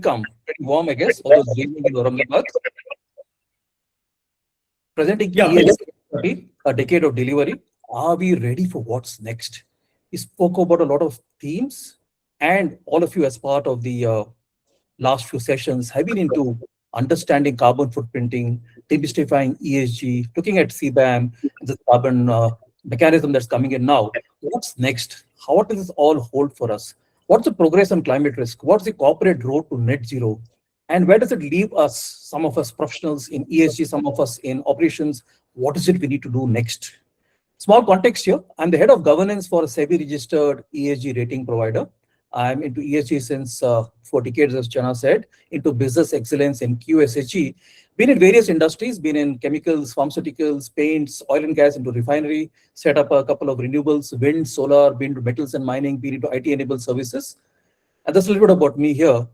Welcome. Pretty warm, I guess, although it's raining in Aurangabad. Presenting Yeah, ESG, a decade of delivery. Are we ready for what's next? We spoke about a lot of themes, and all of you, as part of the last few sessions, have been into understanding carbon footprinting, demystifying ESG, looking at CBAM, and the carbon mechanism that's coming in now. What's next? How does this all hold for us? What's the progress on climate risk? What's the corporate road to net zero? And where does it leave us, some of us professionals in ESG, some of us in operations? What is it we need to do next? Small context here. I'm the head of governance for a SEBI registered ESG rating provider. I'm into ESG since 4 decades, as Chana said, into business excellence in QSHE. Been in various industries, been in chemicals, pharmaceuticals, paints, oil and gas, into refinery, set up a couple of renewables, wind, solar, been into metals and mining, been into IT-enabled services. And that's a little bit about me here.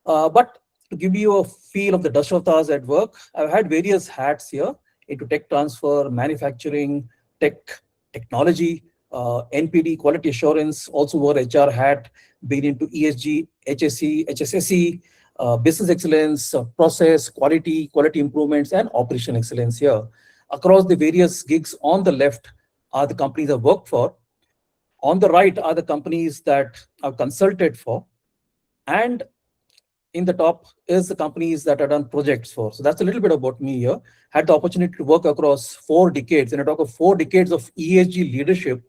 But to give you a feel of the Dashavtas at work, I've had various hats here into tech transfer, manufacturing, tech, technology, NPD, quality assurance, also wore HR hat, been into ESG, HSE, HSSE, business excellence, process, quality improvements, and operation excellence here. Across the various gigs, on the left are the companies I've worked for. On the right are the companies that I've consulted for. And in the top is the companies that I've done projects for. So that's a little bit about me here. Had the opportunity to work across 4 decades, and I talk of 4 decades of ESG leadership.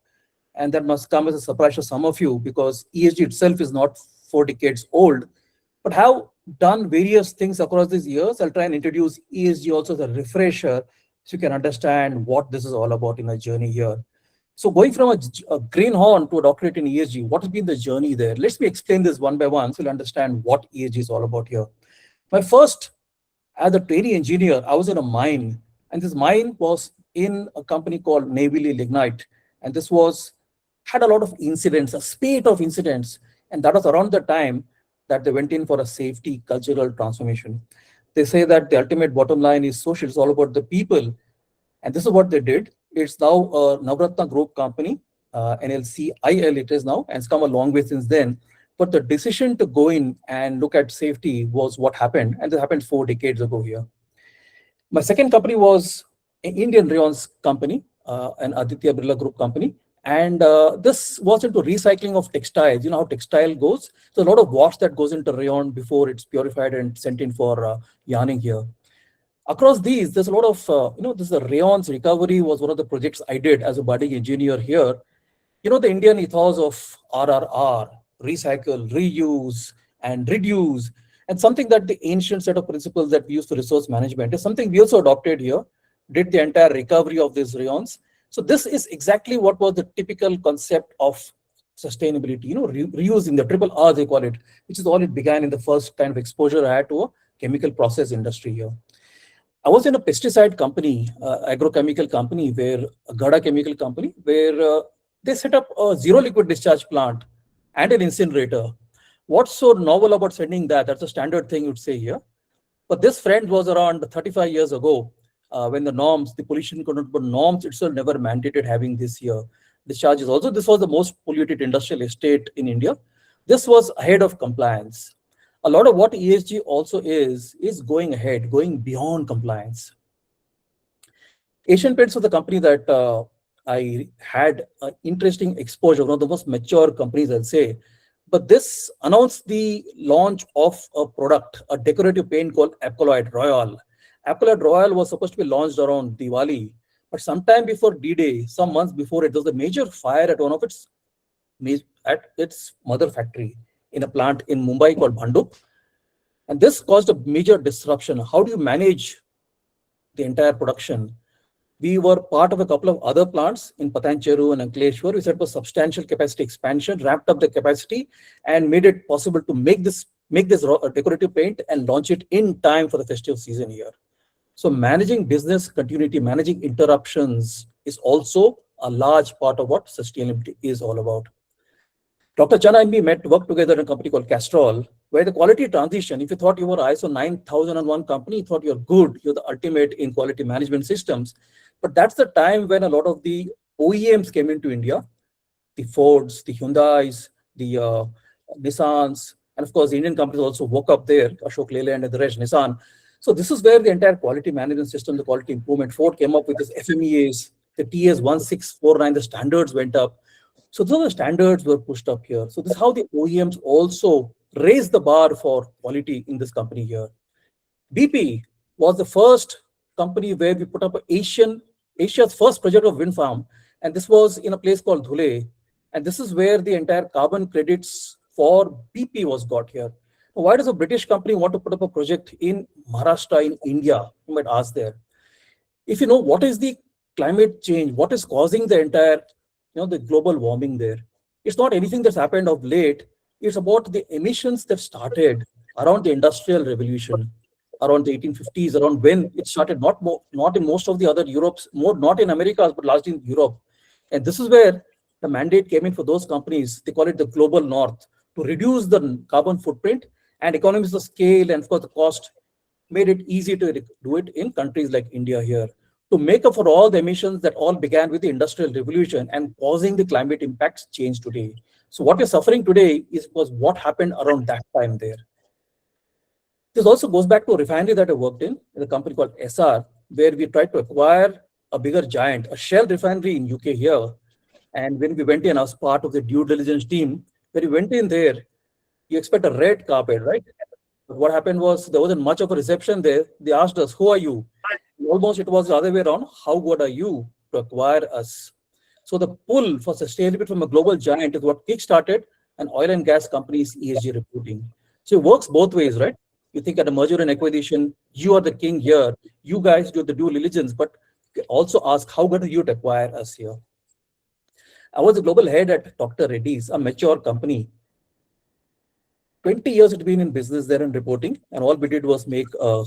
And that must come as a surprise to some of you, because ESG itself is not 4 decades old, but have done various things across these years. I'll try and introduce ESG also as a refresher so you can understand what this is all about in a journey here. So going from a greenhorn to a doctorate in ESG, what has been the journey there? Let me explain this one by one so you'll understand what ESG is all about here. My first, as a trainee engineer, I was in a mine, and this mine was in a company called Navy Lignite. And this had a lot of incidents, a spate of incidents. And that was around the time that they went in for a safety cultural transformation. They say that the ultimate bottom line is social, it's all about the people. And this is what they did. It's now a Navratna Group company, NLCIL it is now, and it's come a long way since then. But the decision to go in and look at safety was what happened, and this happened 4 decades ago here. My second company was an Indian Rayons company, an Aditya Birla Group company. And this was into recycling of textiles. You know how textile goes? So a lot of wash that goes into rayon before it's purified and sent in for yarning here. Across these, there's a lot of, this the rayons recovery was one of the projects I did as a budding engineer here. You know, the Indian ethos of RRR, recycle, reuse, and reduce, and something that the ancient set of principles that we use for resource management is something we also adopted here, did the entire recovery of these rayons. So this is exactly what was the typical concept of sustainability, reusing, the triple R they call it, which is all it began in the first kind of exposure I had to a chemical process industry here. I was in a pesticide company, agrochemical company, a Gada chemical company, where they set up a zero liquid discharge plant and an incinerator. What's so novel about sending that? That's a standard thing you'd say here. But this friend was around 35 years ago when the pollution control norms itself never mandated having this here discharges. Also, this was the most polluted industrial estate in India. This was ahead of compliance. A lot of what ESG also is going ahead, going beyond compliance. Asian Paints was the company that I had interesting exposure, one of the most mature companies, I'd say. But this announced the launch of a product, a decorative paint called Apcolloid Royal. Apcolloid Royal was supposed to be launched around Diwali, but sometime before D-Day, some months before it, there was a major fire at its mother factory in a plant in Mumbai called Bhandup. And this caused a major disruption. How do you manage the entire production? We were part of a couple of other plants in Patancheru and Ankleshwar. We set up a substantial capacity expansion, ramped up the capacity, and made it possible to make this decorative paint and launch it in time for the festive season here. So managing business continuity, managing interruptions is also a large part of what sustainability is all about. Dr. Chana and me worked together in a company called Castrol, where the quality transition, if you thought you were ISO 9001 company, you thought you're good, you're the ultimate in quality management systems. But that's the time when a lot of the OEMs came into India, the Fords, the Hyundais, the Nissans, And of course, the Indian companies also woke up there, Ashok Leyland and the rest, Nissan. So this is where the entire quality management system, the quality improvement, Ford came up with this FMEAs, the TS 1649, the standards went up. So those standards were pushed up here. So this is how the OEMs also raised the bar for quality in this company here. BP was the first company where we put up Asia's first project of wind farm, and this was in a place called Dhule, and this is where the entire carbon credits for BP was got here. Now, why does a British company want to put up a project in Maharashtra in India? You might ask there. If you know what is the climate change, what is causing the entire, the global warming there, it's not anything that's happened of late. It's about the emissions that started around the industrial revolution, around the 1850s, around when it started, not in most of the other Europe's, more not in Americas, but largely in Europe. And this is where the mandate came in for those companies. They call it the global north, to reduce the carbon footprint and economies of scale, and of course the cost made it easy to do it in countries like India here, to make up for all the emissions that all began with the industrial revolution and causing the climate impacts change today. So what we're suffering today was what happened around that time there. This also goes back to a refinery that I worked in a company called SR, where we tried to acquire a bigger giant, a Shell refinery in UK here. And when we went in, I was part of the due diligence team. When we went in there, you expect a red carpet, right? But what happened was there wasn't much of a reception there. They asked us, "Who are you?" Almost it was the other way around. How good are you to acquire us? So the pull for sustainability from a global giant is what kickstarted an oil and gas company's ESG reporting. So it works both ways, right? You think at a merger and acquisition, you are the king here. You guys do the due diligence, but also ask, how good are you to acquire us here? I was a global head at Dr. Reddy's, a mature company. 20 years it had been in business there and reporting, and all we did was make a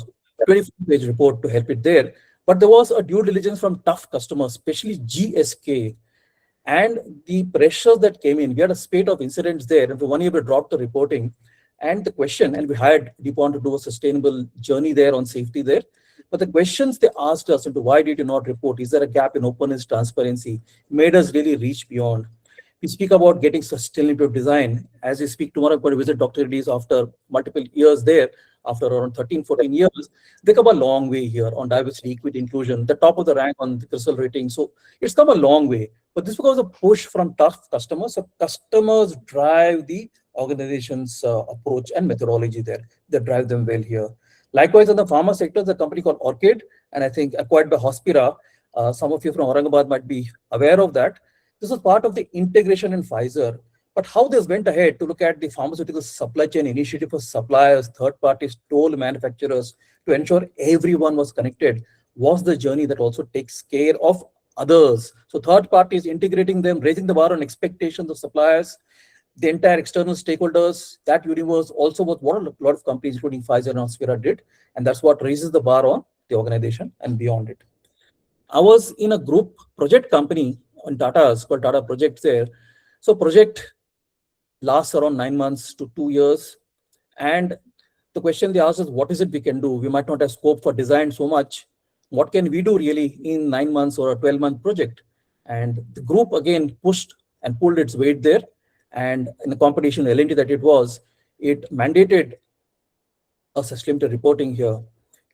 24-page report to help it there. But there was a due diligence from tough customers, especially GSK, and the pressures that came in. We had a spate of incidents there, and for 1 year we dropped the reporting and the question, and we hired DuPont to do a sustainable journey there on safety there. But the questions they asked us into why did you not report? Is there a gap in openness, transparency? Made us really reach beyond. We speak about getting sustainable design. As we speak tomorrow, I'm going to visit Dr. Reddy's after multiple years there, after around 13, 14 years. They come a long way here on diversity, equity, inclusion, the top of the rank on the CRISIL rating. So it's come a long way. But this was a push from tough customers. So customers drive the organization's approach and methodology there. They drive them well here. Likewise, in the pharma sector, the company called Orchid, and I think acquired by Hospira. Some of you from Aurangabad might be aware of that. This was part of the integration in Pfizer. But how this went ahead to look at the pharmaceutical supply chain initiative for suppliers, third parties, toll manufacturers, to ensure everyone was connected, was the journey that also takes care of others. So third parties integrating them, raising the bar on expectations of suppliers, the entire external stakeholders, that universe also was what a lot of companies, including Pfizer and Hospira, did. And that's what raises the bar on the organization and beyond it. I was in a group project company on Tata's called Tata Projects there. So project lasts around 9 months to 2 years. And the question they asked is, what is it we can do? We might not have scope for design so much. What can we do really in 9 months or a 12-month project? And the group again pushed and pulled its weight there. And in the competition L&T that it was, it mandated a sustainability reporting here.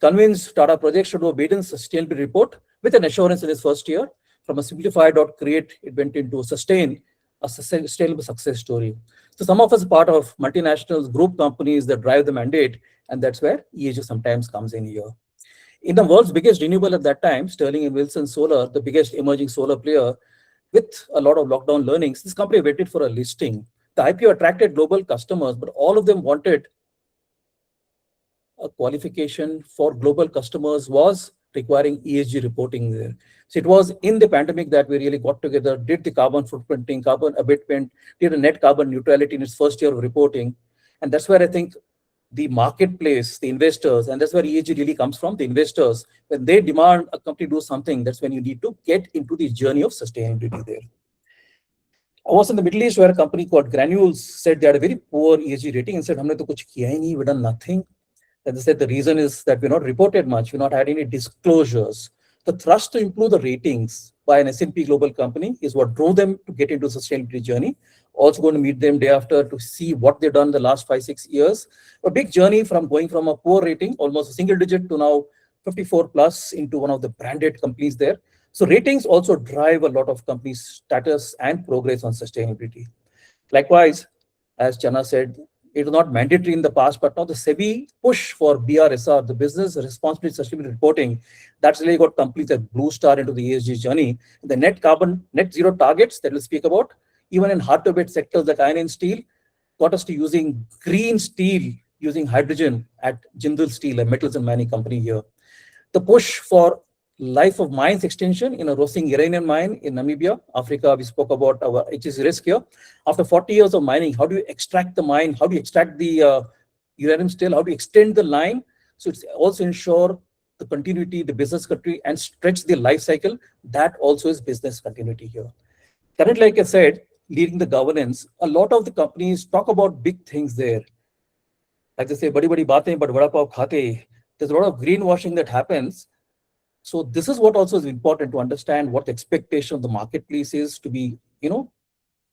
Convinced Tata Projects to do a maiden sustainability report with an assurance in its first year. From a simplified create, it went into a sustainable success story. So some of us are part of multinationals, group companies that drive the mandate, and that's where ESG sometimes comes in here. In the world's biggest renewable at that time, Sterling and Wilson Solar, the biggest emerging solar player, with a lot of lockdown learnings, this company waited for a listing. The IPO attracted global customers, but all of them wanted a qualification for global customers was requiring ESG reporting there. So it was in the pandemic that we really got together, did the carbon footprinting, carbon abatement, did a net carbon neutrality in its first year of reporting. And that's where I think the marketplace, the investors, and that's where ESG really comes from, the investors. When they demand a company do something, that's when you need to get into the journey of sustainability there. I was in the Middle East where a company called Granules said they had a very poor ESG rating and said, "Humne to kuch kiya hi nahi, we've done nothing." And they said the reason is that we're not reported much, we're not had any disclosures. The thrust to improve the ratings by an S&P global company is what drove them to get into sustainability journey. Also going to meet them day after to see what they've done the last 5-6 years. A big journey from going from a poor rating, almost a single digit, to now 54 plus into one of the branded companies there. So ratings also drive a lot of companies' status and progress on sustainability. Likewise, as Chana said, it was not mandatory in the past, but now the SEBI push for BRSR, the Business Responsibility Sustainability Reporting, that's really got companies like Blue Star into the ESG journey. The net zero targets that we'll speak about, even in hard to abate sectors like iron and steel, got us to using green steel, using hydrogen at Jindal Steel, a metals and mining company here. The push for life of mines extension in a Rosing uranium mine in Namibia, Africa. We spoke about our HSSERisk here. After 40 years of mining, how do you extract the mine? How do you extract the uranium still? How do you extend the line? So it's also ensure the continuity, the business continuity, and stretch the life cycle. That also is business continuity here. Currently, like I said, leading the governance, a lot of the companies talk about big things there. Like they say, badi badi baatein, but vada pav khate. There's a lot of greenwashing that happens. So this is what also is important to understand what the expectation of the marketplace is to be,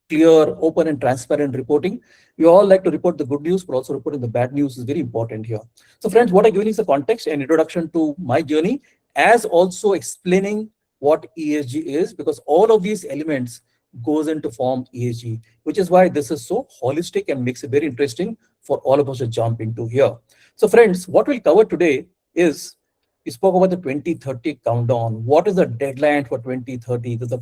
clear, open, and transparent reporting. We all like to report the good news, but also reporting the bad news is very important here. So friends, what I'm giving is a context and introduction to my journey, as also explaining what ESG is, because all of these elements goes into form ESG, which is why this is so holistic and makes it very interesting for all of us to jump into here. So friends, what we'll cover today is, we spoke about the 2030 countdown. What is the deadline for 2030? There's a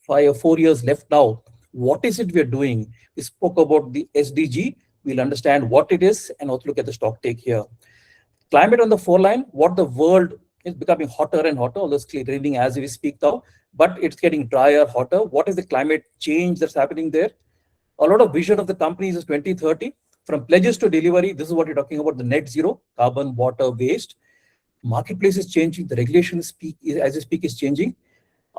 5 or 4 years left now. What is it we're doing? We spoke about the SDG. We'll understand what it is and also look at the stock take here. Climate on the foreline, what the world is becoming hotter and hotter, although it's raining as we speak now, but it's getting drier, hotter. What is the climate change that's happening there? A lot of vision of the companies is 2030. From pledges to delivery, this is what you're talking about, the net zero, carbon, water, waste. Marketplace is changing, the regulation as we speak is changing.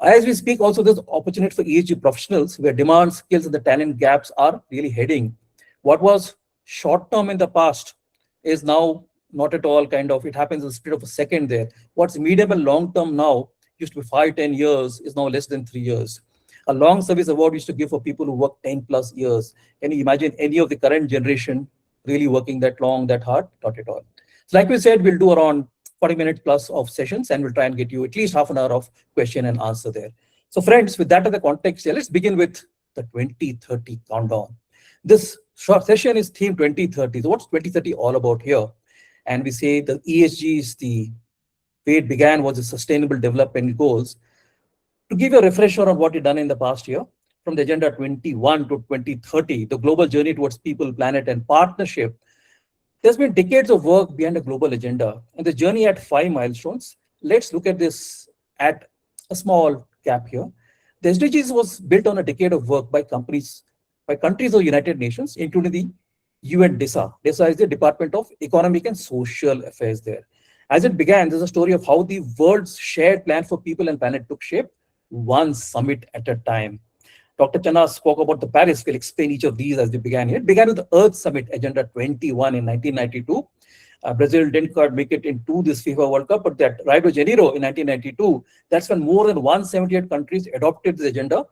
As we speak, also there's opportunity for ESG professionals where demand, skills, and the talent gaps are really heading. What was short term in the past is now not at all it happens in the speed of a second there. What's medium and long term now used to be 5-10 years is now less than 3 years. A long service award used to give for people who work 10 plus years. Can you imagine any of the current generation really working that long, that hard? Not at all. So like we said, we'll do around 40 minutes plus of sessions, and we'll try and get you at least half an hour of question and answer there. So friends, with that as the context here, let's begin with the 2030 countdown. This short session is themed 2030. So what's 2030 all about here? And we say the ESG is the way it began was the Sustainable Development Goals. To give you a refresher on what you've done in the past year, from the Agenda 21 to 2030, the global journey towards people, planet, and partnership, there's been decades of work behind a global agenda, and the journey had 5 milestones. Let's look at this at a small cap here. The SDGs was built on a decade of work by countries of United Nations, including the UN DISA. DISA is the Department of Economic and Social Affairs there. As it began, there's a story of how the world's shared plan for people and planet took shape, one summit at a time. Dr. Chana spoke about the Paris. We'll explain each of these as we began here. It began with the Earth Summit, Agenda 21 in 1992. Brazil didn't quite make it into this FIFA World Cup, but that Rio de Janeiro in 1992, that's when more than 178 countries adopted this agenda,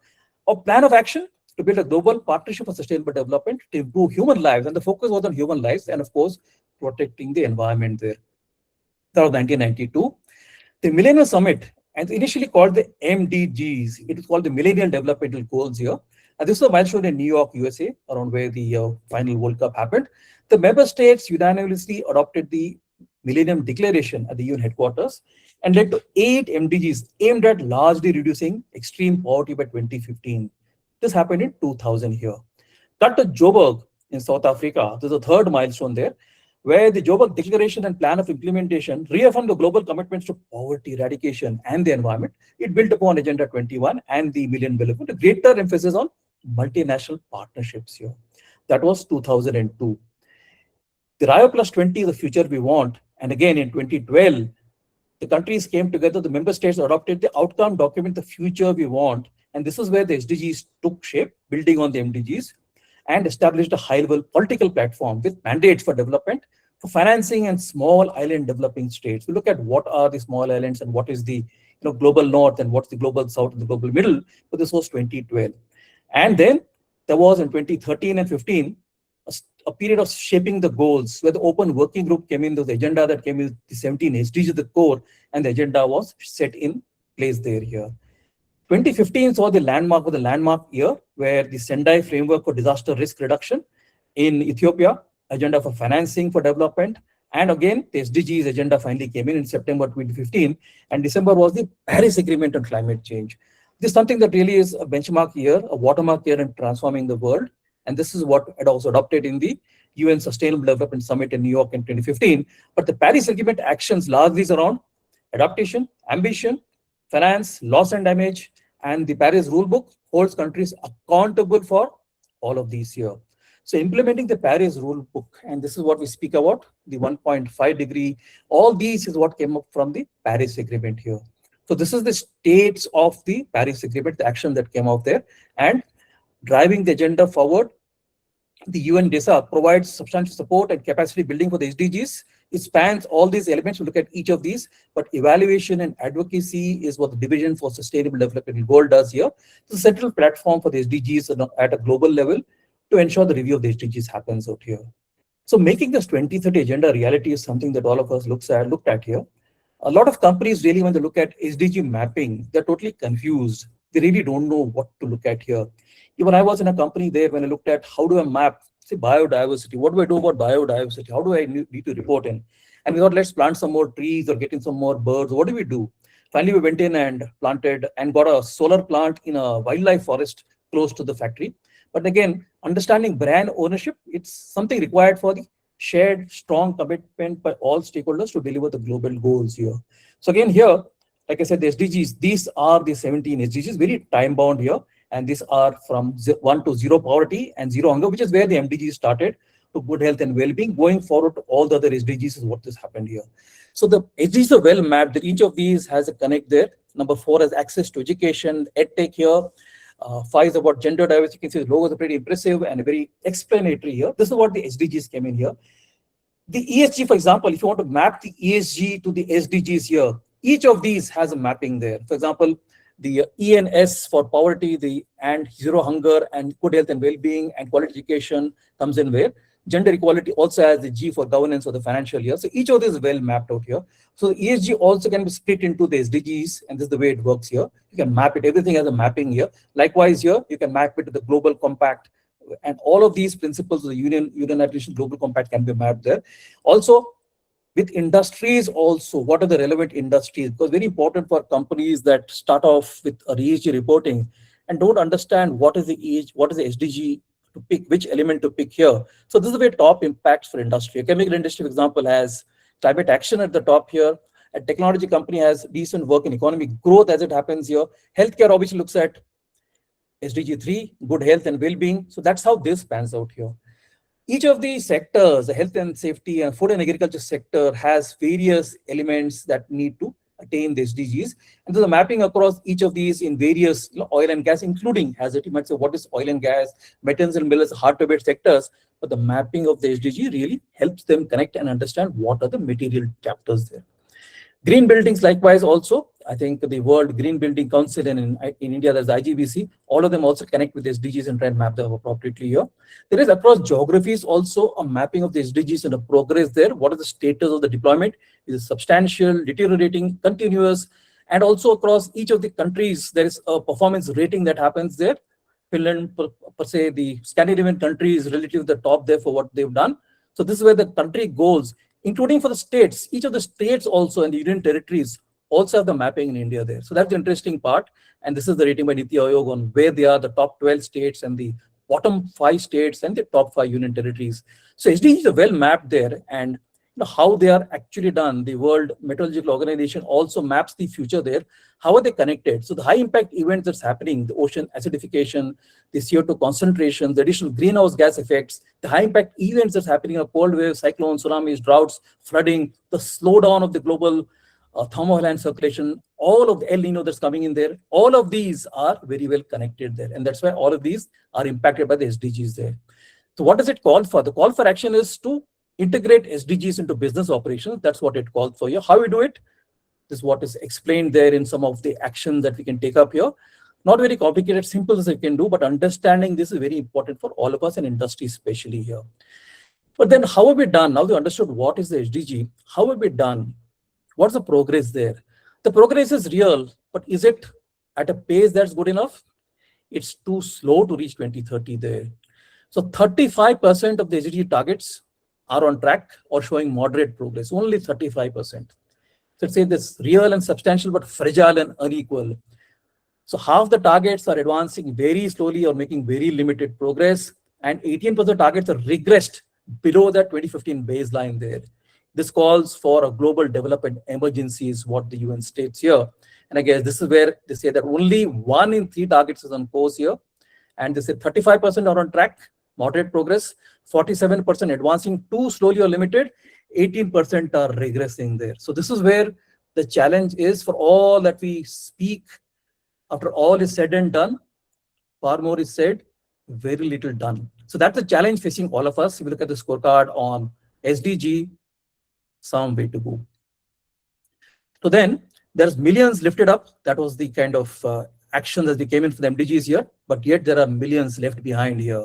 a plan of action to build a global partnership for sustainable development to improve human lives. And the focus was on human lives and, of course, protecting the environment there. That was 1992. The Millennium Summit, and initially called the MDGs. It is called the Millennial Developmental Goals here. And this was a milestone in New York, USA, around where the final World Cup happened. The member states unanimously adopted the Millennium Declaration at the UN headquarters and led to 8 MDGs aimed at largely reducing extreme poverty by 2015. This happened in 2000 here. Cut to Joburg in South Africa. There's a third milestone there, where the Joburg Declaration and Plan of Implementation reaffirmed the global commitments to poverty eradication and the environment. It built upon Agenda 21 and the Millennium Development, a greater emphasis on multinational partnerships here. That was 2002. The Rio Plus 20 is the future we want. And again, in 2012, the countries came together, the member states adopted the outcome document, the future we want. And this is where the SDGs took shape, building on the MDGs, and established a high-level political platform with mandates for development, for financing and small island developing states. We look at what are the small islands and what is the global north and what's the global south and the global middle. But this was 2012. And then there was in 2013 and 15 a period of shaping the goals where the open working group came in, the agenda that came in, the 17 SDGs at the core, and the agenda was set in place there here. 2015 saw the landmark year where the Sendai framework for disaster risk reduction in Ethiopia, agenda for financing for development, and again the SDGs agenda finally came in September 2015, and December was the Paris Agreement on climate change. This is something that really is a benchmark year, a watermark year in transforming the world, and this is what it also adopted in the UN Sustainable Development Summit in New York in 2015. But the Paris Agreement actions largely is around adaptation, ambition, finance, loss and damage, and the Paris Rulebook holds countries accountable for all of these here. So implementing the Paris Rulebook, and this is what we speak about, the 1.5 degree, all these is what came up from the Paris Agreement here. So this is the states of the Paris Agreement, the action that came out there, and driving the agenda forward. The UN DESA provides substantial support and capacity building for the SDGs. It spans all these elements. We look at each of these, but evaluation and advocacy is what the Division for Sustainable Development Goal does here. It's a central platform for the SDGs at a global level to ensure the review of the SDGs happens out here. So making this 2030 agenda reality is something that all of us looked at here. A lot of companies really, when they look at SDG mapping, they're totally confused. They really don't know what to look at here. Even I was in a company there when I looked at how do I map, say, biodiversity. What do I do about biodiversity? How do I need to report in? And we thought, let's plant some more trees or get in some more birds. What do we do? Finally, we went in and planted and got a solar plant in a wildlife forest close to the factory. But again, understanding brand ownership, it's something required for the shared, strong commitment by all stakeholders to deliver the global goals here. So again, here, like I said, the SDGs, these are the 17 SDGs, very time-bound here. And these are from 1 to 0 poverty and 0 hunger, which is where the MDGs started, to good health and well-being. Going forward to all the other SDGs is what has happened here. So the SDGs are well mapped. Each of these has a connect there. Number 4 is access to education, EdTech here. 5 is about gender diversity. You can see the logos are pretty impressive and very explanatory here. This is what the SDGs came in here. The ESG, for example, if you want to map the ESG to the SDGs here, each of these has a mapping there. For example, the E and S for poverty, and 0 hunger and good health and well-being and quality education comes in where. Gender equality also has the G for governance of the financial year. So each of these is well mapped out here. So the ESG also can be split into the SDGs, and this is the way it works here. You can map it. Everything has a mapping here. Likewise here, you can map it to the Global Compact, and all of these principles of the United Nations Global Compact can be mapped there. Also, with industries also, what are the relevant industries? Because very important for companies that start off with a ESG reporting and don't understand what is the ESG, what is the SDG to pick, which element to pick here. So this is the way top impacts for industry. A chemical industry, for example, has climate action at the top here. A technology company has decent work in economic growth as it happens here. Healthcare obviously looks at SDG 3, good health and well-being. So that's how this pans out here. Each of these sectors, the health and safety and food and agriculture sector, has various elements that need to attain the SDGs. And there's a mapping across each of these in various oil and gas, including, as it might say, what is oil and gas, metals and minerals, hard to abate sectors. But the mapping of the SDG really helps them connect and understand what are the material chapters there. Green buildings, likewise, also, I think the World Green Building Council in India, there's IGBC, all of them also connect with SDGs and try and map them appropriately here. There is across geographies also a mapping of the SDGs and a progress there. What is the status of the deployment? Is it substantial, deteriorating, continuous? And also across each of the countries, there is a performance rating that happens there. Finland, per se, the Scandinavian countries relative to the top there for what they've done. So this is where the country goes, including for the states. Each of the states also and the union territories also have the mapping in India there. So that's the interesting part. And this is the rating by Niti Aayog on where they are, the top 12 states and the bottom 5 states and the top 5 union territories. So SDGs are well mapped there, and how they are actually done. The World Meteorological Organization also maps the future there. How are they connected? So the high impact events that's happening, the ocean acidification, the CO2 concentration, the additional greenhouse gas effects, the high impact events that's happening, a cold wave, cyclones, tsunamis, droughts, flooding, the slowdown of the global thermohaline circulation, all of the El Nino that's coming in there, all of these are very well connected there. And that's why all of these are impacted by the SDGs there. So what does it call for? The call for action is to integrate SDGs into business operations. That's what it calls for here. How we do it? This is what is explained there in some of the actions that we can take up here. Not very complicated, simple as you can do, but understanding this is very important for all of us and industry especially here. But then how have we done? Now we understood what is the SDG. How have we done? What's the progress there? The progress is real, but is it at a pace that's good enough? It's too slow to reach 2030 there. So 35% of the SDG targets are on track or showing moderate progress, only 35%. So it's say this real and substantial, but fragile and unequal. So half the targets are advancing very slowly or making very limited progress, and 18% targets are regressed below that 2015 baseline there. This calls for a global development emergency is what the UN states here. And I guess this is where they say that only 1 in 3 targets is on course here. And they say 35% are on track, moderate progress, 47% advancing too slowly or limited, 18% are regressing there. So this is where the challenge is for all that we speak. After all is said and done, far more is said, very little done. So that's the challenge facing all of us. If you look at the scorecard on SDG, some way to go. So then there's millions lifted up. That was the kind of action that we came in for the MDGs here, but yet there are millions left behind here.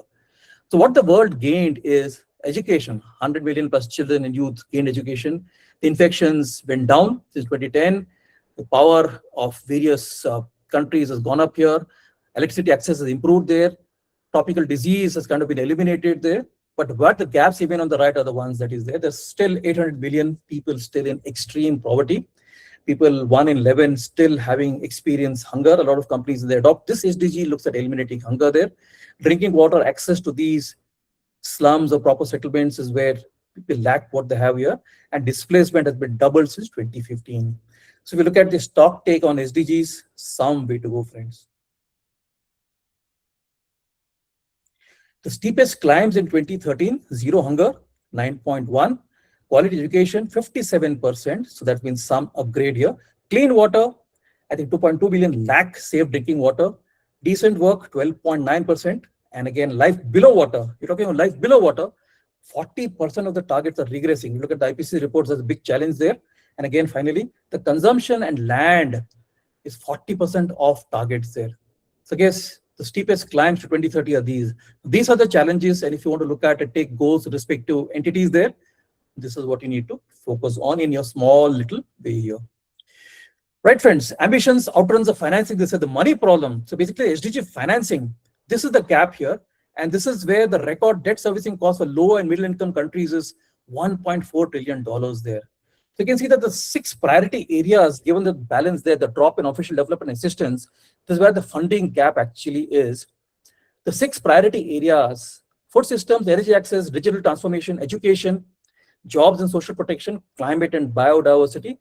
So what the world gained is education. 100 million plus children and youth gained education. The infections went down since 2010. The power of various countries has gone up here. Electricity access has improved there. Tropical disease has kind of been eliminated there. But what the gaps even on the right are the ones that is there. There's still 800 million people still in extreme poverty. People 1 in 11 still having experienced hunger. A lot of companies, they adopt this SDG, looks at eliminating hunger there. Drinking water, access to these slums or proper settlements is where people lack what they have here. And displacement has been doubled since 2015. So if you look at the stock take on SDGs, some way to go, friends. The steepest climbs in 2013, zero hunger, 9.1. Quality education, 57%. So that means some upgrade here. Clean water, I think 2.2 billion lakh safe drinking water. Decent work, 12.9%. And again, life below water. You're talking about life below water. 40% of the targets are regressing. You look at the IPCC reports, there's a big challenge there. And again, finally, the consumption and land is 40% of targets there. So I guess the steepest climbs to 2030 are these. These are the challenges. And if you want to look at it, take goals with respect to entities there, this is what you need to focus on in your small little way here. Right, friends, ambitions outruns the financing. This is the money problem. So basically SDG financing, this is the gap here. And this is where the record debt servicing cost for low and middle income countries is $1.4 trillion there. So you can see that the 6 priority areas, given the balance there, the drop in official development assistance, this is where the funding gap actually is. The 6 priority areas, food systems, energy access, digital transformation, education, jobs and social protection, climate and biodiversity.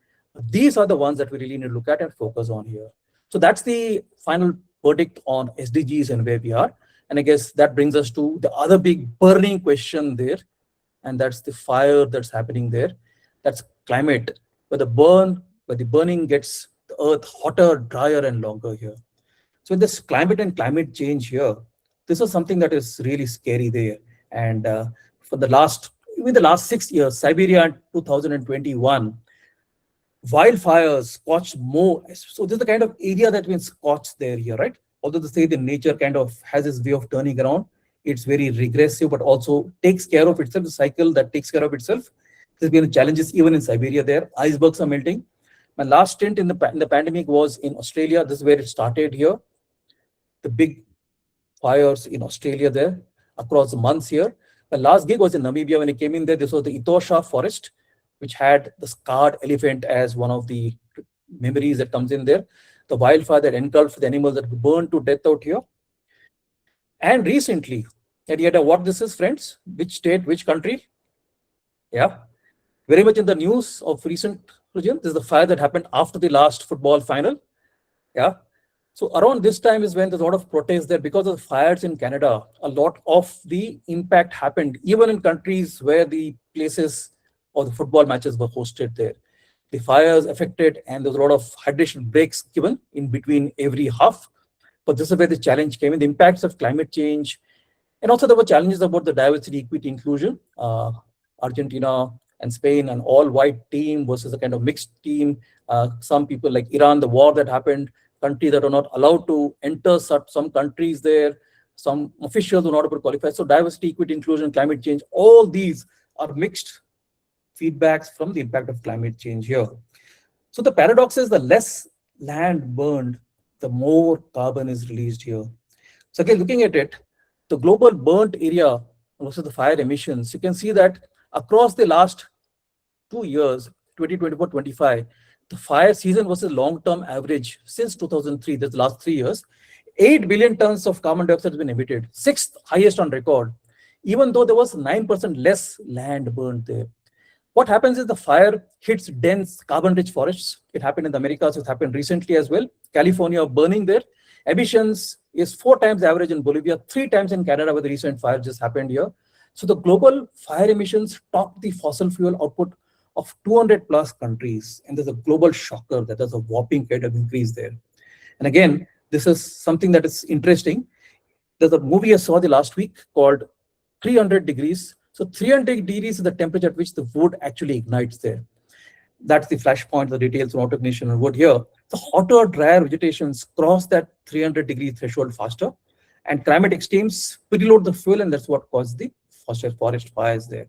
These are the ones that we really need to look at and focus on here. So that's the final verdict on SDGs and where we are. And I guess that brings us to the other big burning question there. And that's the fire that's happening there. That's climate, where the burning gets the earth hotter, drier, and longer here. So with this climate and climate change here, this is something that is really scary there. And for the last 6 years, Siberia in 2021, wildfires scorched more. So this is the kind of area that been scorched there here, right? Although they say the nature kind of has its way of turning around, it's very regressive, but also takes care of itself, the cycle that takes care of itself. There's been challenges even in Siberia there. Icebergs are melting. My last stint in the pandemic was in Australia. This is where it started here. The big fires in Australia there across the months here. My last gig was in Namibia. When I came in there, this was the Etosha forest, which had the scarred elephant as one of the memories that comes in there. The wildfire that engulfed the animals that burned to death out here. And recently, and yet what this is, friends? Which state, which country? Yeah, very much in the news of recent region. This is the fire that happened after the last football final. Yeah. So around this time is when there's a lot of protests there because of the fires in Canada. A lot of the impact happened even in countries where the places or the football matches were hosted there. The fires affected and there's a lot of hydration breaks given in between every half. But this is where the challenge came in, the impacts of climate change. And also there were challenges about the diversity, equity, inclusion. Argentina and Spain, an all-white team versus a kind of mixed team. Some people like Iran, the war that happened, countries that are not allowed to enter some countries there. Some officials are not able to qualify. So diversity, equity, inclusion, climate change, all these are mixed feedbacks from the impact of climate change here. So the paradox is the less land burned, the more carbon is released here. So again, looking at it, the global burnt area versus the fire emissions, you can see that across the last 2 years, 2024-25, the fire season versus long-term average since 2003, that's the last 3 years, 8 billion tons of carbon dioxide has been emitted, sixth highest on record, even though there was 9% less land burned there. What happens is the fire hits dense carbon-rich forests. It happened in the Americas. It happened recently as well. California burning there. Emissions is 4 times average in Bolivia, 3 times in Canada, where the recent fire just happened here. So the global fire emissions topped the fossil fuel output of 200 plus countries. And there's a global shocker that there's a whopping kind of increase there. And again, this is something that is interesting. There's a movie I saw the last week called 300 degrees. So 300 degrees is the temperature at which the wood actually ignites there. That's the flashpoint, the details of ignition and wood here. The hotter, drier vegetations cross that 300-degree threshold faster, and climate extremes preload the fuel, and that's what caused the forest fires there.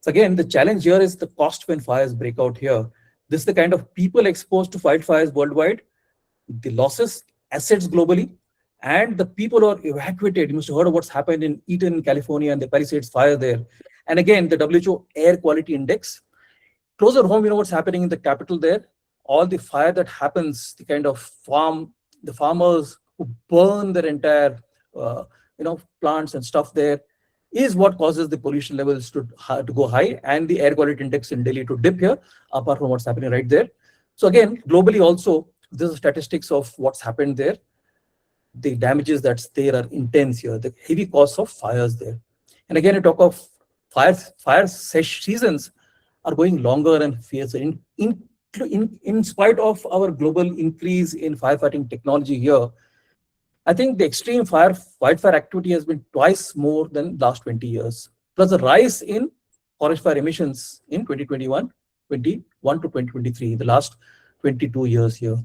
So again, the challenge here is the cost when fires break out here. This is the kind of people exposed to wildfires worldwide, the losses, assets globally, and the people who are evacuated. You must have heard of what's happened in Eaton, California, and the Palisades fire there. And again, the WHO Air Quality Index. Closer home, you know what's happening in the capital there. All the fire that happens, the kind of the farmers who burn their entire, plants and stuff there, is what causes the pollution levels to go high and the air quality index in Delhi to dip here, apart from what's happening right there. So again, globally also, this is statistics of what's happened there. The damages that's there are intense here, the heavy costs of fires there. And again, you talk of fire seasons are going longer and fiercer. In spite of our global increase in firefighting technology here, I think the extreme wildfire activity has been twice more than last 20 years. Plus the rise in forest fire emissions in 2021 to 2023, the last 22 years here.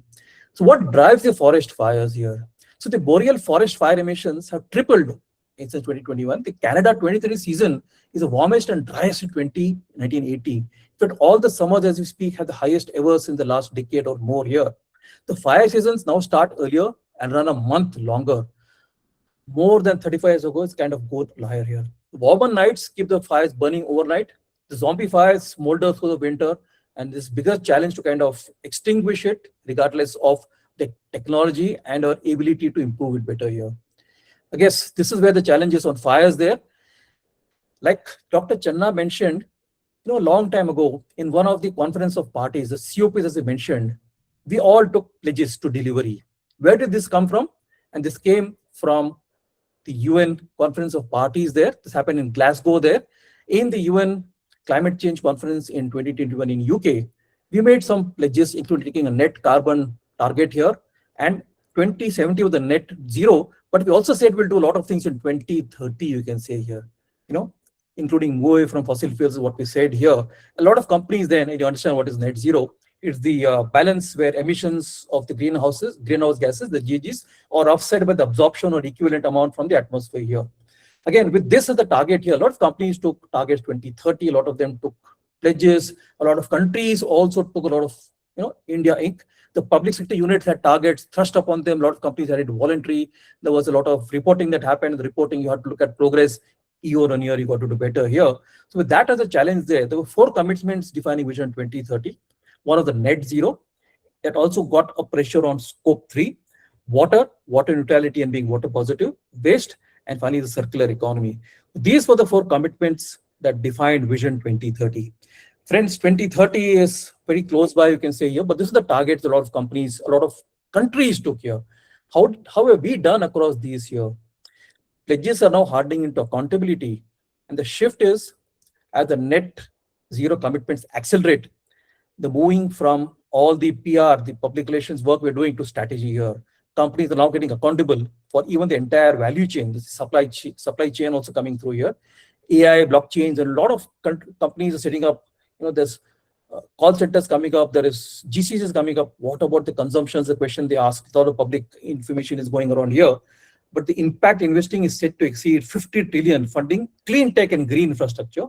So what drives the forest fires here? So the boreal forest fire emissions have tripled since 2021. The Canada 2030 season is the warmest and driest in 1980. In fact, all the summers as we speak have the highest ever since the last decade or more here. The fire seasons now start earlier and run a month longer. More than 35 years ago, it's kind of go higher here. The warmer nights keep the fires burning overnight. The zombie fires smolder through the winter, and this bigger challenge to kind of extinguish it, regardless of the technology and our ability to improve it better here. I guess this is where the challenge is on fires there. Like Dr. Channa mentioned, a long time ago in one of the conference of parties, the COPs as I mentioned, we all took pledges to delivery. Where did this come from? And this came from the UN Conference of Parties there. This happened in Glasgow there. In the UN Climate Change Conference in 2021 in UK, we made some pledges, including taking a net carbon target here, and 2070 was the net zero. But we also said we'll do a lot of things in 2030, you can say here, including move away from fossil fuels is what we said here. A lot of companies then, you understand what is net zero. It's the balance where emissions of the greenhouse gases, the GHGs, are offset by the absorption or equivalent amount from the atmosphere here. Again, with this as the target here, a lot of companies took targets 2030, a lot of them took pledges, a lot of countries also took a lot of, India Inc. The public sector units had targets thrust upon them, a lot of companies had it voluntary. There was a lot of reporting that happened. The reporting, you had to look at progress year on year, you got to do better here. So with that as a challenge there were 4 commitments defining Vision 2030. One of the net zero, that also got a pressure on scope 3, water neutrality and being water positive, waste, and finally the circular economy. These were the 4 commitments that defined Vision 2030. Friends, 2030 is very close by, you can say here, but this is the targets a lot of companies, a lot of countries took here. How have we done across these here? Pledges are now hardening into accountability, and the shift is as the net zero commitments accelerate, the moving from all the PR, the public relations work we're doing to strategy here. Companies are now getting accountable for even the entire value chain, the supply chain also coming through here. AI, blockchains, and a lot of companies are setting up, this call centers coming up, there is GCCs coming up. What about the consumptions? The question they ask, a lot of public information is going around here. But the impact investing is set to exceed 50 trillion funding clean tech and green infrastructure.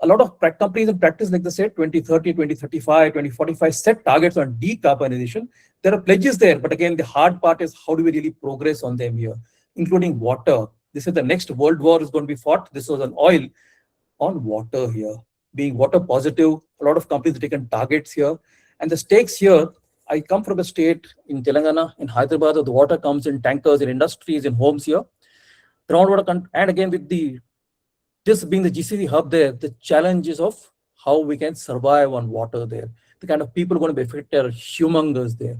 A lot of companies in practice, like they said, 2030, 2035, 2045, set targets on decarbonization. There are pledges there, but again, the hard part is how do we really progress on them here, including water. This is the next world war is going to be fought. This was on oil, on water here. Being water positive, a lot of companies have taken targets here. And the stakes here, I come from a state in Telangana, in Hyderabad, the water comes in tankers, in industries, in homes here. Groundwater, and again with the this being the GCC hub there, the challenges of how we can survive on water there. The kind of people going to be affected are humongous there.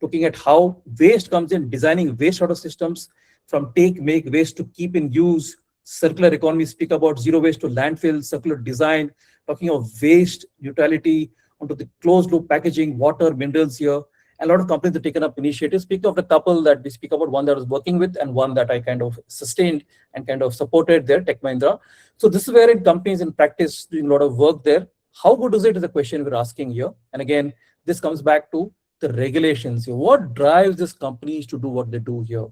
Looking at how waste comes in, designing wastewater systems from take, make, waste to keep in use, circular economy, speak about zero waste to landfill, circular design, talking of waste neutrality, onto the closed loop packaging, water, minerals here. A lot of companies have taken up initiatives. Speak of the couple that we speak about, one that I was working with and one that I kind of sustained and kind of supported there, Tech Mahindra. So this is where in companies in practice doing a lot of work there. How good is it is the question we're asking here. And again, this comes back to the regulations here. What drives these companies to do what they do here?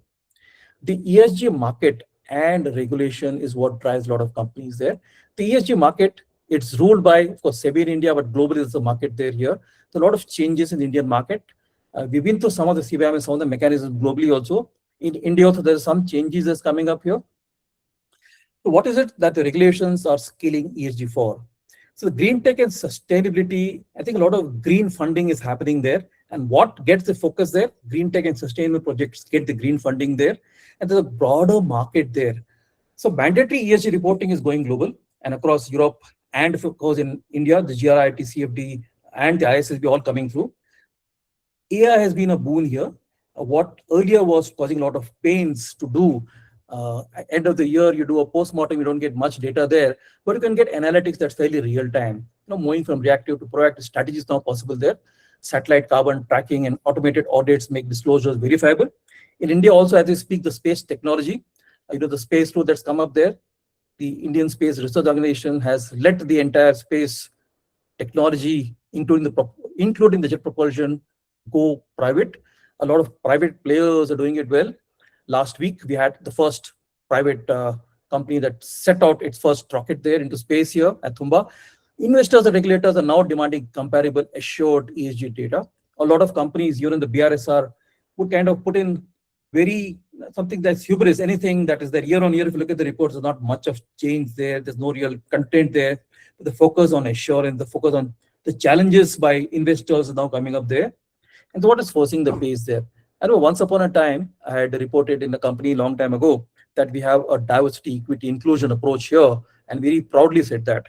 The ESG market and regulation is what drives a lot of companies there. The ESG market, it's ruled by, of course, SEBI in India, but globally there's a market there here. So a lot of changes in the Indian market. We've been through some of the CBAM and some of the mechanisms globally also. In India also, there are some changes that's coming up here. So what is it that the regulations are scaling ESG for? So the green tech and sustainability, I think a lot of green funding is happening there. And what gets the focus there? Green tech and sustainable projects get the green funding there. And there's a broader market there. So mandatory ESG reporting is going global and across Europe and of course in India, the GRI, TCFD and the ISSB all coming through. AI has been a boon here. What earlier was causing a lot of pains to do, at end of the year, you do a post-mortem, you don't get much data there, but you can get analytics that's fairly real time. Moving from reactive to proactive strategies now possible there. Satellite carbon tracking and automated audits make disclosures verifiable. In India also, as we speak, the space technology, the space route that's come up there, the Indian Space Research Organization has led the entire space technology, including the jet propulsion, go private. A lot of private players are doing it well. Last week, we had the first private company that set out its first rocket there into space here at Thumba. Investors and regulators are now demanding comparable, assured ESG data. A lot of companies here in the BRSR would kind of put in something that's hubris, anything that is there year on year. If you look at the reports, there's not much of change there. There's no real content there. But the focus on assurance, the focus on the challenges by investors is now coming up there. And so what is forcing the pace there? I know once upon a time, I had reported in a company long time ago that we have a diversity, equity, inclusion approach here, and very proudly said that.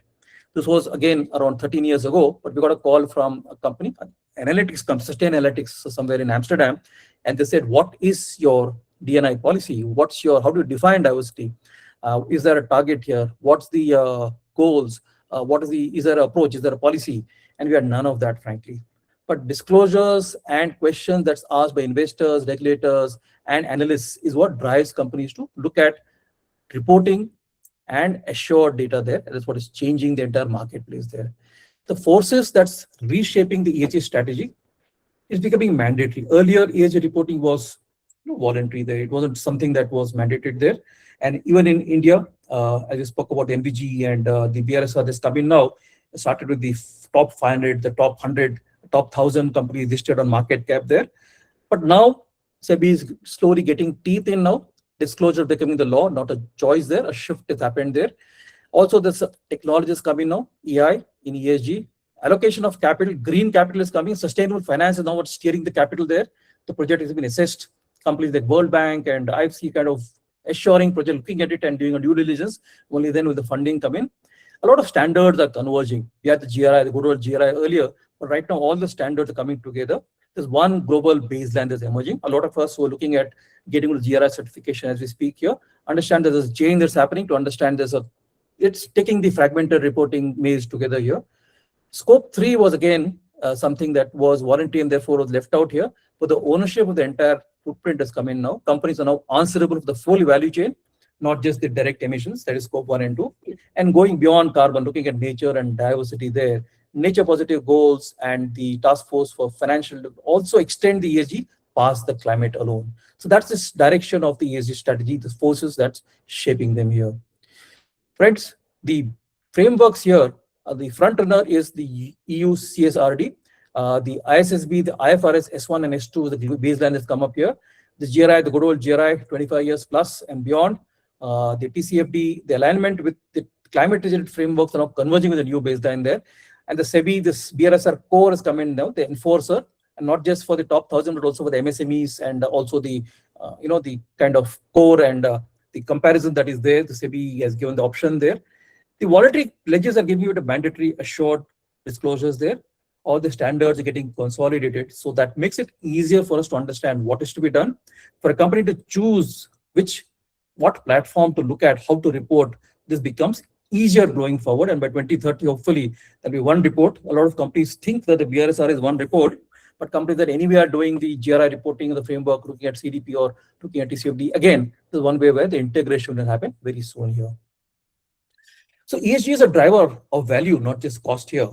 This was again around 13 years ago, but we got a call from a company, Sustainalytics, somewhere in Amsterdam, and they said, "What is your D&I policy? How do you define diversity? Is there a target here? What's the goals? Is there an approach? Is there a policy?" And we had none of that, frankly. But disclosures and questions that's asked by investors, regulators, and analysts is what drives companies to look at reporting and assured data there. That's what is changing the entire marketplace there. The forces that's reshaping the ESG strategy is becoming mandatory. Earlier, ESG reporting was voluntary there. It wasn't something that was mandated there. And even in India, as I spoke about the NBG and the BRSR that's coming now, it started with the top 500, the top 100, top 1,000 companies listed on market cap there. But now, SEBI is slowly getting teeth in now. Disclosure becoming the law, not a choice there. A shift has happened there. Also, this technology is coming now, AI in ESG. Allocation of capital, green capital is coming. Sustainable finance is now what's steering the capital there. The project has been assessed. Companies like World Bank and IFC kind of assuring project, looking at it and doing a due diligence. Only then will the funding come in. A lot of standards are converging. We had the GRI, the good old GRI earlier, but right now all the standards are coming together. There's one global baseline that's emerging. A lot of us who are looking at getting the GRI certification as we speak here, understand there's a change that's happening to understand it's taking the fragmented reporting maze together here. Scope 3 was again something that was voluntary and therefore was left out here. But the ownership of the entire footprint has come in now. Companies are now answerable for the full value chain, not just the direct emissions, that is scope 1 and 2. And going beyond carbon, looking at nature and diversity there, nature positive goals and the task force for financial also extend the ESG past the climate alone. So that's this direction of the ESG strategy, the forces that's shaping them here. Friends, the frameworks here, the front runner is the EU CSRD, the ISSB, the IFRS S1 and S2, the baseline that's come up here. The GRI, the good old GRI, 25 years plus and beyond. The TCFD, the alignment with the climate-related frameworks are now converging with a new baseline there. And the SEBI, this BRSR core is coming now, the enforcer, and not just for the top 1,000, but also for the MSMEs and also the, the kind of core and the comparison that is there. The SEBI has given the option there. The voluntary pledges are giving you the mandatory assured disclosures there. All the standards are getting consolidated. So that makes it easier for us to understand what is to be done. For a company to choose what platform to look at, how to report, this becomes easier going forward. And by 2030, hopefully, there'll be one report. A lot of companies think that the BRSR is one report, but companies that anyway are doing the GRI reporting, the framework, looking at CDP or looking at TCFD, again, there's one way where the integration will happen very soon here. So ESG is a driver of value, not just cost here.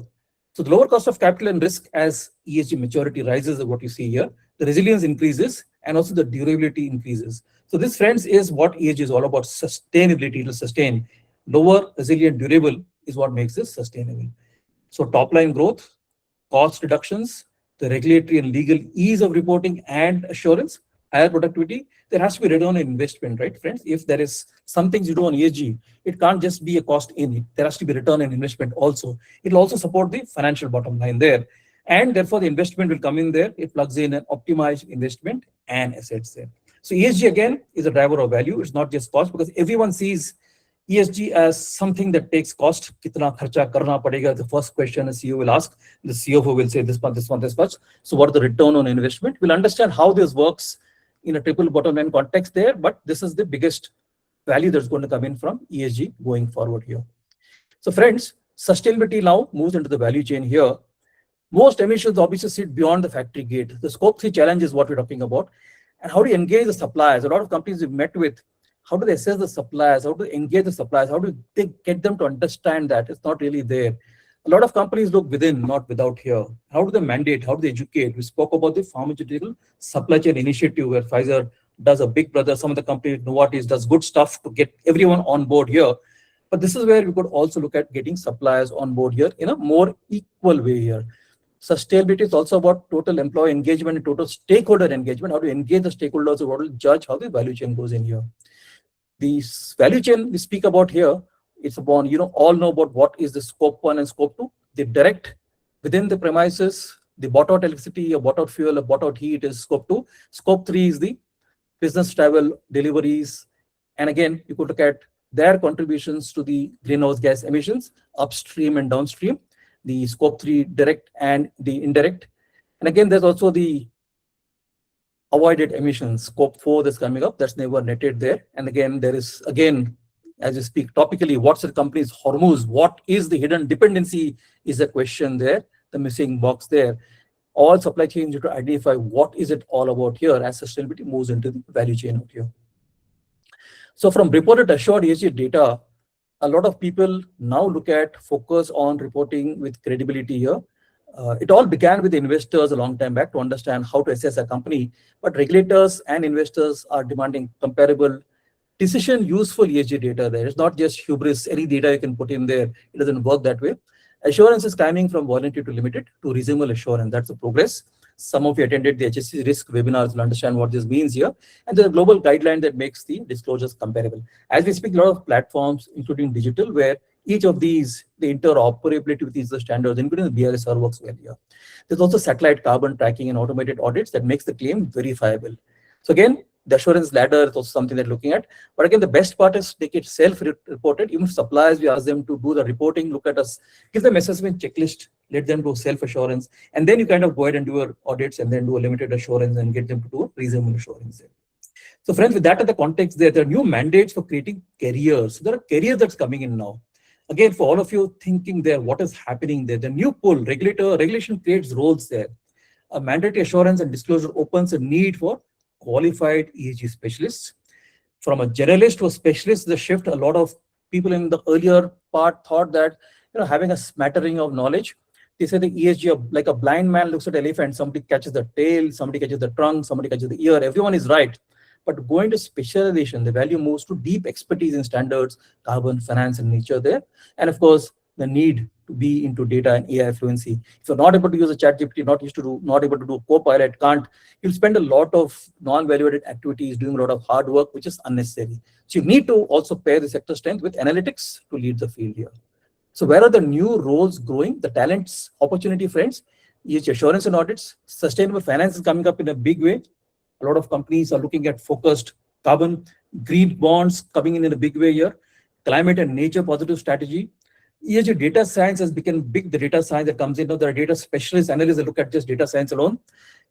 So the lower cost of capital and risk as ESG maturity rises is what you see here. The resilience increases and also the durability increases. So this, friends, is what ESG is all about, sustainability to sustain. Lower, resilient, durable is what makes this sustainable. So top line growth, cost reductions, the regulatory and legal ease of reporting and assurance, higher productivity, there has to be return on investment, right, friends? If there is some things you do on ESG, it can't just be a cost in it. There has to be return on investment also. It will also support the financial bottom line there. And therefore, the investment will come in there. It plugs in an optimized investment and assets there. So ESG, again, is a driver of value. It's not just cost, because everyone sees ESG as something that takes cost. Kitna kharcha karna padega? The first question a CEO will ask. The CFO will say this much, this much, this much. So what are the return on investment? We'll understand how this works in a triple bottom line context there, but this is the biggest value that's going to come in from ESG going forward here. So friends, sustainability now moves into the value chain here. Most emissions obviously sit beyond the factory gate. The scope 3 challenge is what we're talking about. And how do you engage the suppliers? A lot of companies we've met with, how do they assess the suppliers? How do they engage the suppliers? How do they get them to understand that it's not really there? A lot of companies look within, not without here. How do they mandate? How do they educate? We spoke about the pharmaceutical supply chain initiative where Pfizer does a big brother. Some of the companies, Novartis, does good stuff to get everyone on board here. But this is where we could also look at getting suppliers on board here in a more equal way here. Sustainability is also about total employee engagement and total stakeholder engagement. How to engage the stakeholders, what will judge how the value chain goes in here. The value chain we speak about here, it's upon, all know about what is the scope 1 and scope 2. The direct within the premises, the bought out electricity, or bought out fuel, or bought out heat is scope 2. Scope 3 is the business travel, deliveries. And again, you could look at their contributions to the greenhouse gas emissions, upstream and downstream, the scope 3 direct and the indirect. And again, there's also the avoided emissions, scope 4 that's coming up, that's never netted there. And again, there is, as you speak topically, what's the company's Hormuz? What is the hidden dependency is a question there, the missing box there. All supply chains need to identify what is it all about here as sustainability moves into the value chain out here. So from reported assured ESG data, a lot of people now look at focus on reporting with credibility here. It all began with investors a long time back to understand how to assess a company, but regulators and investors are demanding comparable, decision useful ESG data there. It's not just hubris, any data you can put in there. It doesn't work that way. Assurance is climbing from voluntary to limited to reasonable assurance. That's the progress. Some of you attended the HSSERisk webinars will understand what this means here. And there's a global guideline that makes the disclosures comparable. As we speak, a lot of platforms, including digital, where each of these, the interoperability with each of the standards, including the BRSR, works well here. There's also satellite carbon tracking and automated audits that makes the claim verifiable. So again, the assurance ladder is also something they're looking at. But again, the best part is make it self-reported. Even suppliers, we ask them to do the reporting, look at us, give them assessment checklist, let them do self-assurance. And then you kind of go ahead and do your audits and then do a limited assurance and get them to do a reasonable assurance. So friends, with that as the context there are new mandates for creating careers. So there are careers that's coming in now. Again, for all of you thinking there, what is happening there? The new pull, regulation creates roles there. A mandatory assurance and disclosure opens a need for qualified ESG specialists. From a generalist to a specialist, the shift, a lot of people in the earlier part thought that having a smattering of knowledge, They say the ESG, like a blind man looks at an elephant, somebody catches the tail, somebody catches the trunk, somebody catches the ear. Everyone is right. But going to specialization, the value moves to deep expertise in standards, carbon, finance, and nature there. And of course, the need to be into data and AI fluency. If you're not able to use a chat GPT, not able to do Copilot, can't, you'll spend a lot of non-value-added activities doing a lot of hard work, which is unnecessary. So you need to also pair the sector strength with analytics to lead the field here. So where are the new roles growing? The talents, opportunity, friends, ESG assurance and audits, sustainable finance is coming up in a big way. A lot of companies are looking at focused carbon, green bonds coming in a big way here, climate and nature positive strategy. ESG data science has become big. The data science that comes in, there are data specialists, analysts that look at just data science alone.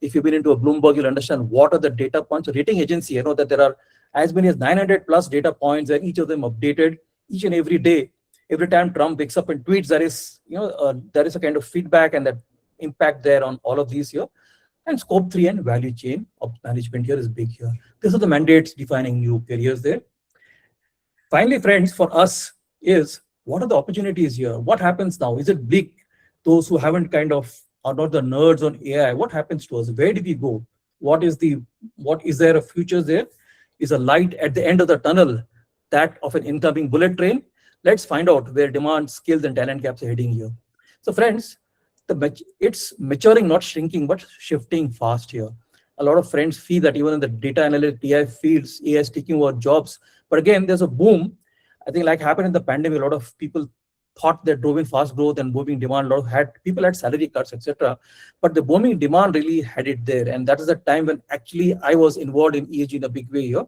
If you've been into a Bloomberg, you'll understand what are the data points. A rating agency, you know that there are as many as 900 plus data points, and each of them updated each and every day. Every time Trump wakes up and tweets, there is a kind of feedback and that impact there on all of these here. And scope 3 and value chain of management here is big here. These are the mandates defining new careers there. Finally, friends, for us is, what are the opportunities here? What happens now? Is it bleak? Those who haven't are not the nerds on AI, what happens to us? Where do we go? What is there a future there? Is a light at the end of the tunnel, that of an incoming bullet train? Let's find out where demand, skills, and talent gaps are heading here. So friends, it's maturing, not shrinking, but shifting fast here. A lot of friends feel that even in the data analytics, AI fields, AI is taking over jobs. But again, there's a boom. I think like happened in the pandemic, a lot of people thought that drove in fast growth and booming demand. People had salary cuts, etc. But the booming demand really had it there. And that is the time when actually I was involved in ESG in a big way here.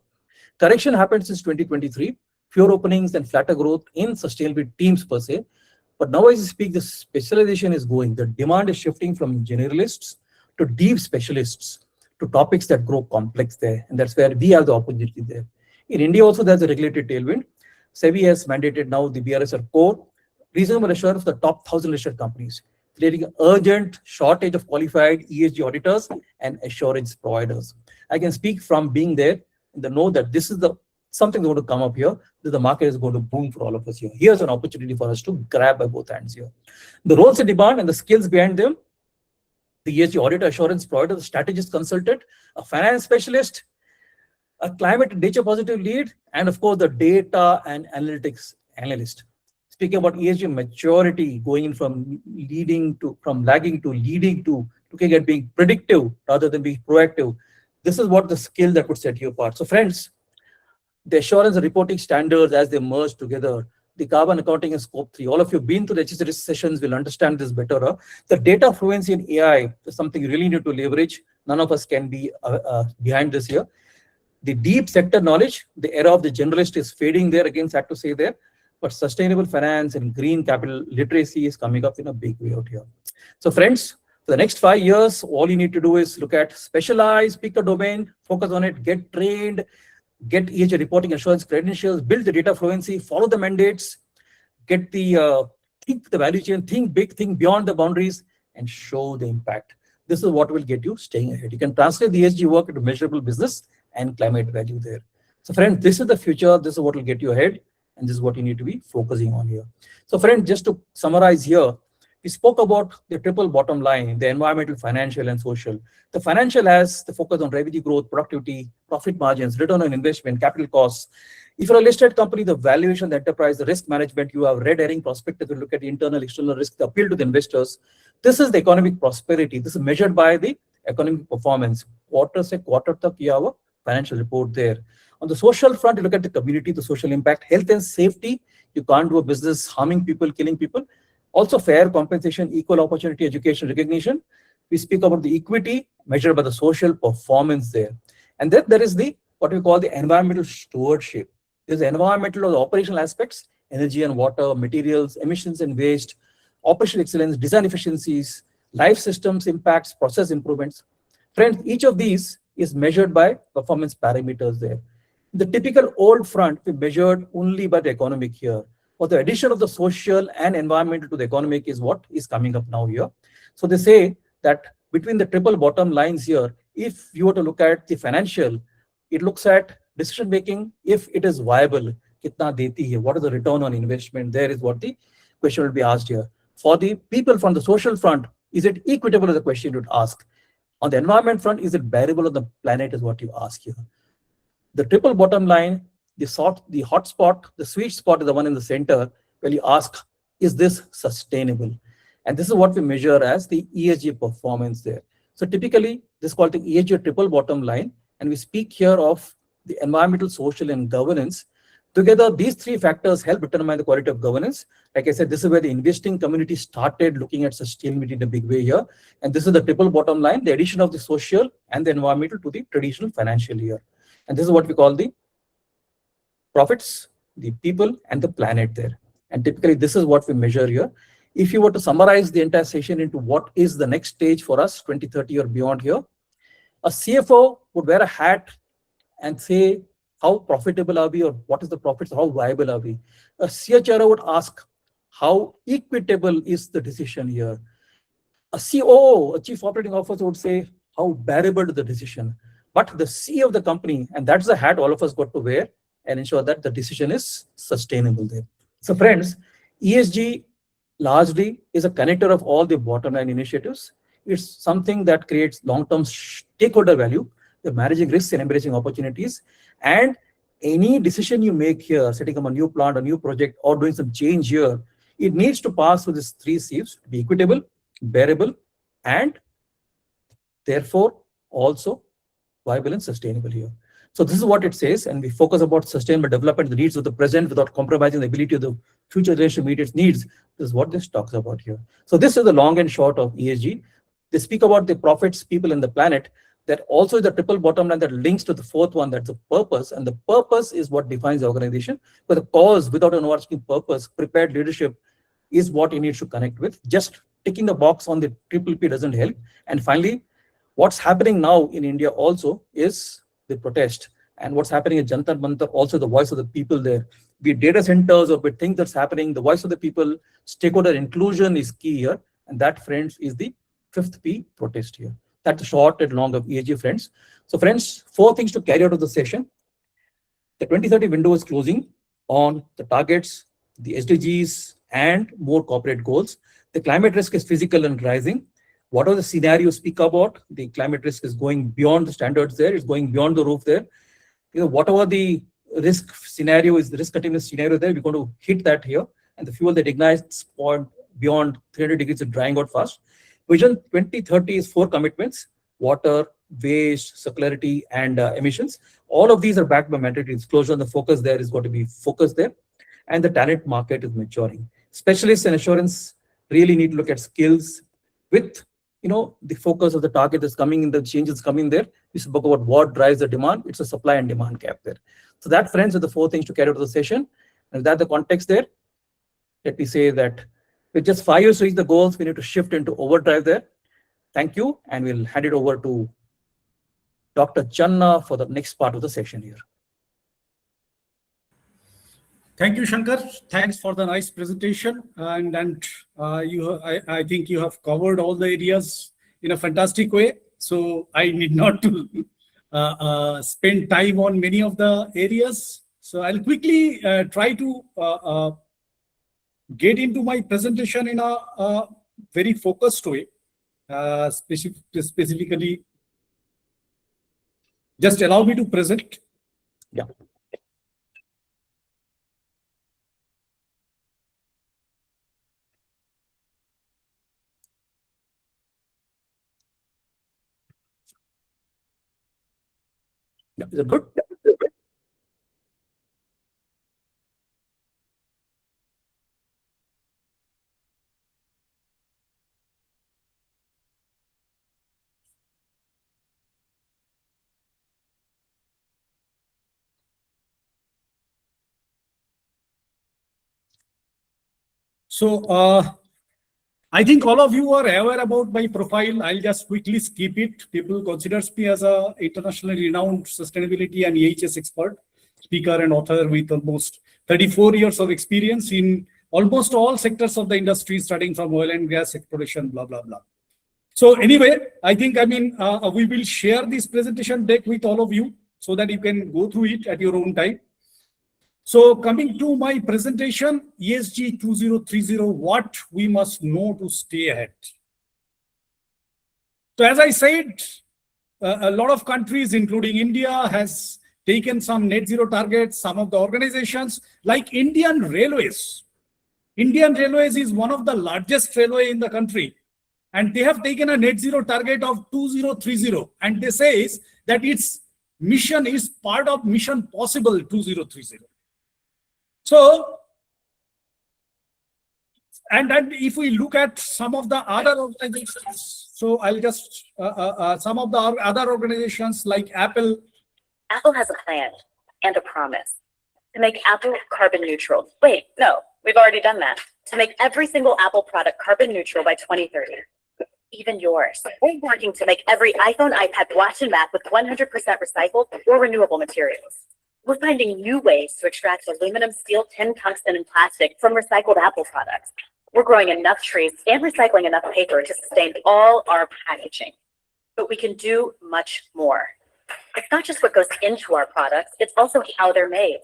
Correction happened since 2023. Fewer openings and flatter growth in sustainability teams per se. But now as I speak, the specialization is going. The demand is shifting from generalists to deep specialists, to topics that grow complex there. And that's where we have the opportunity there. In India also, there's a regulatory tailwind. SEBI has mandated now the BRSR core, reasonable assurance of the top 1,000 listed companies, creating an urgent shortage of qualified ESG auditors and assurance providers. I can speak from being there in the know that this is something that's going to come up here, that the market is going to boom for all of us here. Here's an opportunity for us to grab by both hands here. The roles in demand and the skills behind them: the ESG auditor, assurance provider, the strategist consultant, a finance specialist, a climate and nature positive lead, and of course the data and analytics analyst. Speaking about ESG maturity, going in from lagging to leading to looking at being predictive rather than being proactive. This is what the skill that would set you apart. So friends, the assurance and reporting standards as they merge together, the carbon accounting and scope 3. All of you have been to the HSSERisk sessions will understand this better. The data fluency in AI is something you really need to leverage. None of us can be behind this here. The deep sector knowledge, the era of the generalist is fading there, again, sad to say there. But sustainable finance and green capital literacy is coming up in a big way out here. So friends, for the next 5 years, all you need to do is look at specialize, pick a domain, focus on it, get trained, get ESG reporting assurance credentials, build the data fluency, follow the mandates, get think the value chain, think big, think beyond the boundaries, and show the impact. This is what will get you staying ahead. You can translate the ESG work into measurable business and climate value there. So friends, this is the future. This is what will get you ahead. And this is what you need to be focusing on here. So friends, just to summarize here, we spoke about the triple bottom line, the environmental, financial, and social. The financial has the focus on revenue growth, productivity, profit margins, return on investment, capital costs. If you're a listed company, the valuation of the enterprise, the risk management, you have red herring perspective to look at the internal, external risk, the appeal to the investors. This is the economic prosperity. This is measured by the economic performance. Quarter tak you have a financial report there. On the social front, you look at the community, the social impact, health and safety. You can't do a business harming people, killing people. Also fair compensation, equal opportunity, education, recognition. We speak about the equity measured by the social performance there. And then there is what we call the environmental stewardship. There's the environmental or the operational aspects, energy and water, materials, emissions and waste, operational excellence, design efficiencies, life systems impacts, process improvements. Friends, each of these is measured by performance parameters there. The typical old front, we measured only by the economic here. But the addition of the social and environmental to the economic is what is coming up now here. So they say that between the triple bottom lines here, if you were to look at the financial, it looks at decision making, if it is viable, kitna deti hai, what is the return on investment? There is what the question will be asked here. For the people from the social front, is it equitable is the question you'd ask. On the environment front, is it bearable on the planet is what you ask here. The triple bottom line, the hot spot, the sweet spot is the one in the center where you ask, is this sustainable? And this is what we measure as the ESG performance there. So typically, this is called the ESG triple bottom line. And we speak here of the environmental, social, and governance. Together, these three factors help determine the quality of governance. Like I said, this is where the investing community started looking at sustainability in a big way here. And this is the triple bottom line, the addition of the social and the environmental to the traditional financial year. And this is what we call the profits, the people, and the planet there. And typically, this is what we measure here. If you were to summarize the entire session into what is the next stage for us, 2030 or beyond here, a CFO would wear a hat and say, how profitable are we, or what is the profits, how viable are we? A CHRO would ask, how equitable is the decision here? A COO, a chief operating officer, would say, how bearable is the decision? But the C of the company, and that's the hat all of us got to wear and ensure that the decision is sustainable there. So friends, ESG largely is a connector of all the bottom line initiatives. It's something that creates long-term stakeholder value. You're managing risks and embracing opportunities. And any decision you make here, setting up a new plant, a new project, or doing some change here, it needs to pass through these three C's to be equitable, bearable, and therefore also viable and sustainable here. So this is what it says, and we focus about sustainable development, the needs of the present without compromising the ability of the future generation to meet its needs. This is what this talks about here. So this is the long and short of ESG. They speak about the profits, people, and the planet. That also is the triple bottom line that links to the fourth one, that's the purpose. And the purpose is what defines the organization. But the cause without an overarching purpose, prepared leadership is what you need to connect with. Just ticking the box on the triple P doesn't help. And finally, what's happening now in India also is the protest. And what's happening at Jantar Mantar, also the voice of the people there. Be it data centers or be it things that's happening, the voice of the people, stakeholder inclusion is key here. And that, friends, is the fifth P, protest here. That's the short and long of ESG, friends. So friends, 4 things to carry out of the session. The 2030 window is closing on the targets, the SDGs, and more corporate goals. The climate risk is physical and rising. Whatever the scenario speak about, the climate risk is going beyond the standards there, it's going beyond the roof there. Whatever the risk scenario is, the risk continuous scenario there, we're going to hit that here. And the fuel that ignites point beyond 300 degrees is drying out fast. Vision 2030 is 4 commitments: water, waste, circularity, and emissions. All of these are backed by mandatory disclosure, and the focus there is going to be focused there. And the talent market is maturing. Specialists and assurance really need to look at skills with the focus of the target that's coming in, the changes coming there. We spoke about what drives the demand. It's a supply and demand gap there. So that, friends, are the 4 things to carry out of the session. And that the context there, let me say that with just 5 years to reach the goals, we need to shift into overdrive there. Thank you, and we'll hand it over to Dr. Channa for the next part of the session here. Thank you, Shankar. Thanks for the nice presentation. And I think you have covered all the areas in a fantastic way. So I need not to spend time on many of the areas. So I'll quickly try to get into my presentation in a very focused way. Specifically, just allow me to present. Yeah. Is it good? So I think all of you are aware about my profile. I'll just quickly skip it. People considers me as a internationally renowned sustainability and EHS expert, speaker and author with almost 34 years of experience in almost all sectors of the industry, starting from oil and gas exploration, blah, blah, blah. So anyway, I think, we will share this presentation deck with all of you so that you can go through it at your own time. So coming to my presentation, ESG 2030, what we must know to stay ahead. So as I said, a lot of countries, including India, has taken some net zero targets. Some of the organizations like Indian Railways. Indian Railways is one of the largest railway in the country. And they have taken a net zero target of 2030. And they say that its mission is part of Mission Possible 2030. So, and if we look at some of the other organizations, so I'll just, some of the other organizations like Apple. Apple has a plan and a promise to make Apple carbon neutral. Wait, no, we've already done that. To make every single Apple product carbon neutral by 2030. Even yours. We're working to make every iPhone, iPad, watch, and Mac with 100% recycled or renewable materials. We're finding new ways to extract aluminum, steel, tin, tungsten, and plastic from recycled Apple products. We're growing enough trees and recycling enough paper to sustain all our packaging. But we can do much more. It's not just what goes into our products, it's also how they're made.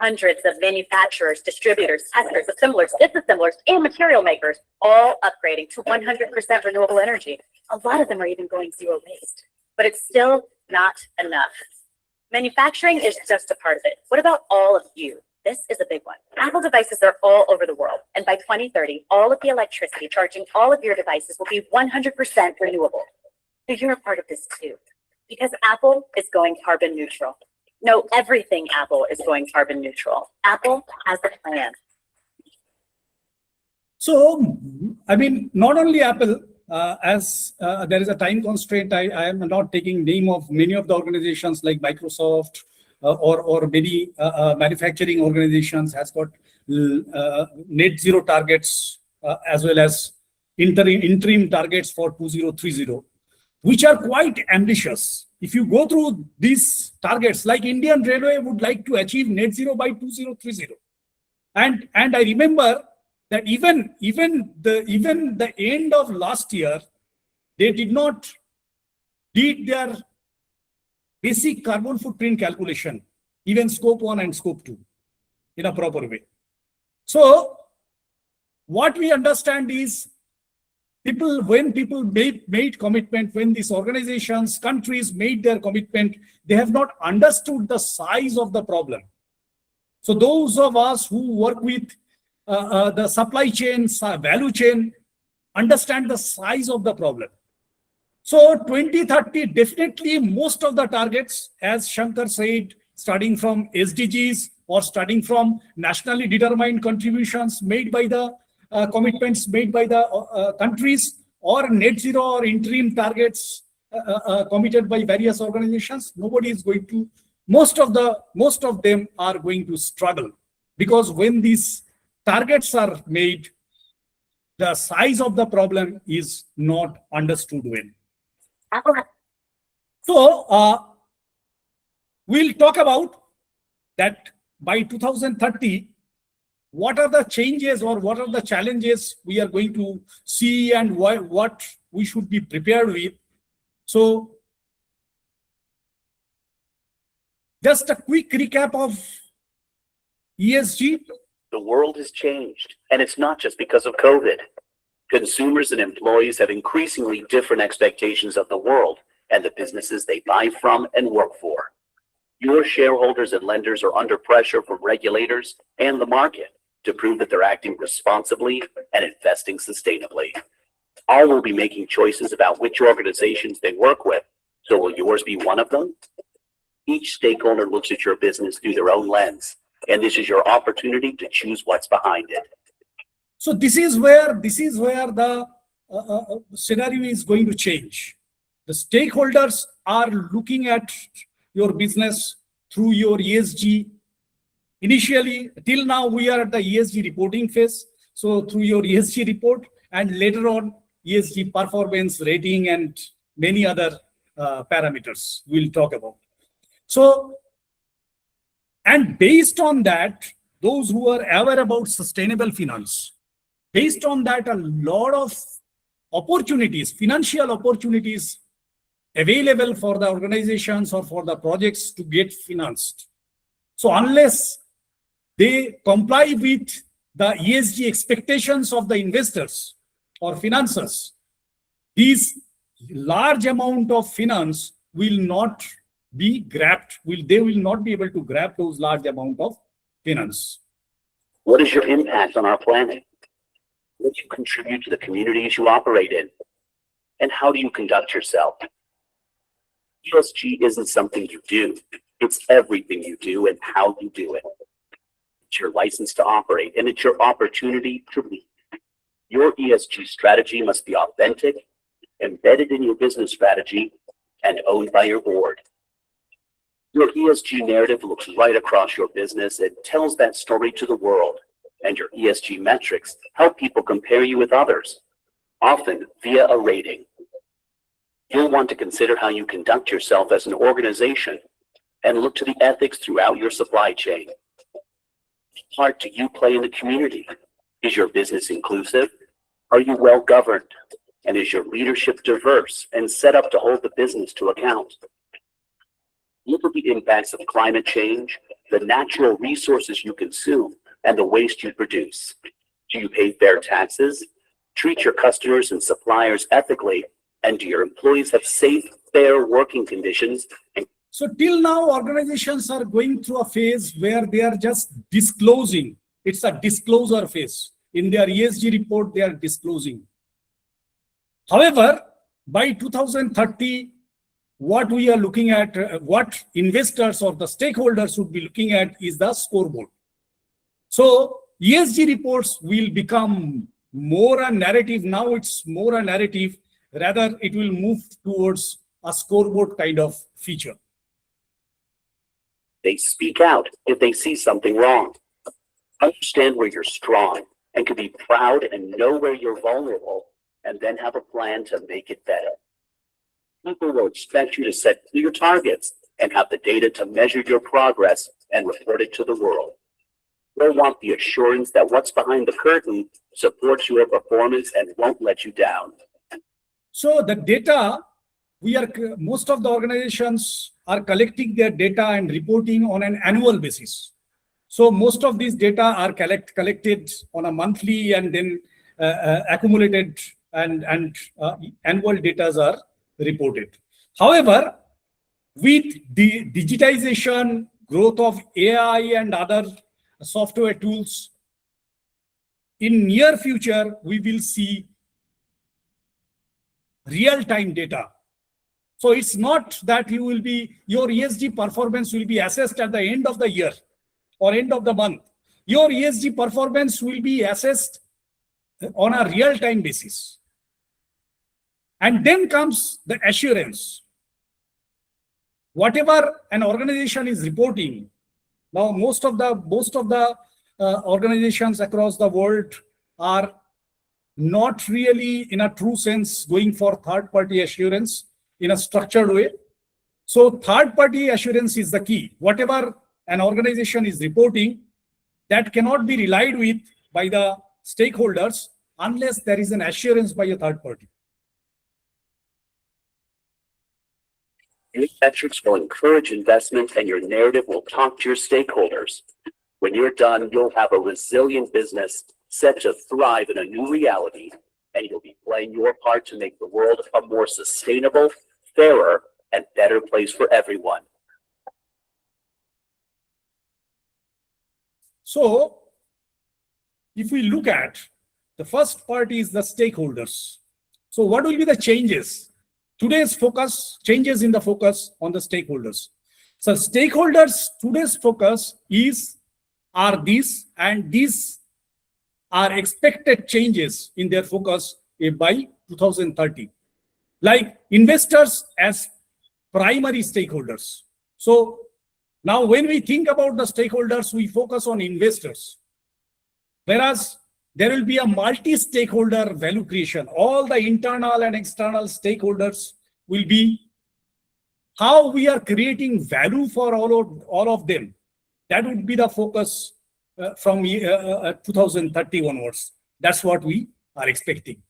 Hundreds of manufacturers, distributors, testers, assemblers, disassemblers, and material makers all upgrading to 100% renewable energy. A lot of them are even going zero waste. But it's still not enough. Manufacturing is just a part of it. What about all of you? This is a big one. Apple devices are all over the world. And by 2030, all of the electricity charging all of your devices will be 100% renewable. So you're a part of this too. Because Apple is going carbon neutral. No, everything Apple is going carbon neutral. Apple has a plan. So, I mean, not only Apple, as there is a time constraint, I am not taking name of many of the organizations like Microsoft or many manufacturing organizations has got net zero targets as well as interim targets for 2030, which are quite ambitious. If you go through these targets, like Indian Railway would like to achieve net zero by 2030. And I remember that even the end of last year, they did not did their basic carbon footprint calculation, even scope 1 and scope 2, in a proper way. So what we understand is when people made commitment, when these organizations, countries made their commitment, they have not understood the size of the problem. So those of us who work with the supply chain, value chain, understand the size of the problem. So 2030, definitely most of the targets, as Shankar said, starting from SDGs or starting from nationally determined contributions made by the commitments made by the countries, or net zero or interim targets committed by various organizations, nobody is going to, most of them are going to struggle, because when these targets are made, the size of the problem is not understood well. So we'll talk about that by 2030. What are the changes or what are the challenges we are going to see, and what we should be prepared with? So just a quick recap of ESG. The world has changed, and it's not just because of COVID. Consumers and employees have increasingly different expectations of the world and the businesses they buy from and work for. Your shareholders and lenders are under pressure from regulators and the market to prove that they're acting responsibly and investing sustainably. All will be making choices about which organizations they work with, so will yours be one of them? Each stakeholder looks at your business through their own lens, and this is your opportunity to choose what's behind it. So this is where the scenario is going to change. The stakeholders are looking at your business through your ESG. Initially, till now, we are at the ESG reporting phase. So through your ESG report, and later on, ESG performance rating and many other parameters we'll talk about. So, and based on that, those who are aware about sustainable finance, based on that, a lot of opportunities, financial opportunities available for the organizations or for the projects to get financed. So unless they comply with the ESG expectations of the investors or financiers, these large amount of finance will not be grabbed. They will not be able to grab those large amount of finance. What is your impact on our planet? What do you contribute to the communities you operate in? And how do you conduct yourself? ESG isn't something you do. It's everything you do and how you do it. It's your license to operate, and it's your opportunity to lead. Your ESG strategy must be authentic, embedded in your business strategy, and owned by your board. Your ESG narrative looks right across your business. It tells that story to the world, and your ESG metrics help people compare you with others, often via a rating. You'll want to consider how you conduct yourself as an organization and look to the ethics throughout your supply chain. What part do you play in the community? Is your business inclusive? Are you well governed? And is your leadership diverse and set up to hold the business to account? Look at the impacts of climate change, the natural resources you consume, and the waste you produce. Do you pay fair taxes? Treat your customers and suppliers ethically? And do your employees have safe, fair working conditions? So till now, organizations are going through a phase where they are just disclosing. It's a disclosure phase. In their ESG report, they are disclosing. However, by 2030, what we are looking at, what investors or the stakeholders would be looking at is the scoreboard. So ESG reports will become more a narrative. Now it's more a narrative. Rather, it will move towards a scoreboard kind of feature. They speak out if they see something wrong. Understand where you're strong and can be proud and know where you're vulnerable, and then have a plan to make it better. People will expect you to set clear targets and have the data to measure your progress and report it to the world. They'll want the assurance that what's behind the curtain supports your performance and won't let you down. So the data, most of the organizations are collecting their data and reporting on an annual basis. So most of these data are collected on a monthly and then accumulated and annual data are reported. However, with the digitization, growth of AI and other software tools, in near future, we will see real-time data. So it's not that your ESG performance will be assessed at the end of the year or end of the month. Your ESG performance will be assessed on a real-time basis. And then comes the assurance. Whatever an organization is reporting, now most of the organizations across the world are not really in a true sense going for third-party assurance in a structured way. So third-party assurance is the key. Whatever an organization is reporting, that cannot be relied with by the stakeholders unless there is an assurance by a third party. Your metrics will encourage investment and your narrative will talk to your stakeholders. When you're done, you'll have a resilient business set to thrive in a new reality, and you'll be playing your part to make the world a more sustainable, fairer, and better place for everyone. So, if we look at the first part is the stakeholders. So what will be the changes? Today's focus, changes in the focus on the stakeholders. So stakeholders, today's focus are these, and these are expected changes in their focus by 2030. Like investors as primary stakeholders. So now when we think about the stakeholders, we focus on investors. Whereas there will be a multi-stakeholder value creation. All the internal and external stakeholders will be how we are creating value for all of them. That would be the focus from 2030 onwards. That's what we are expecting.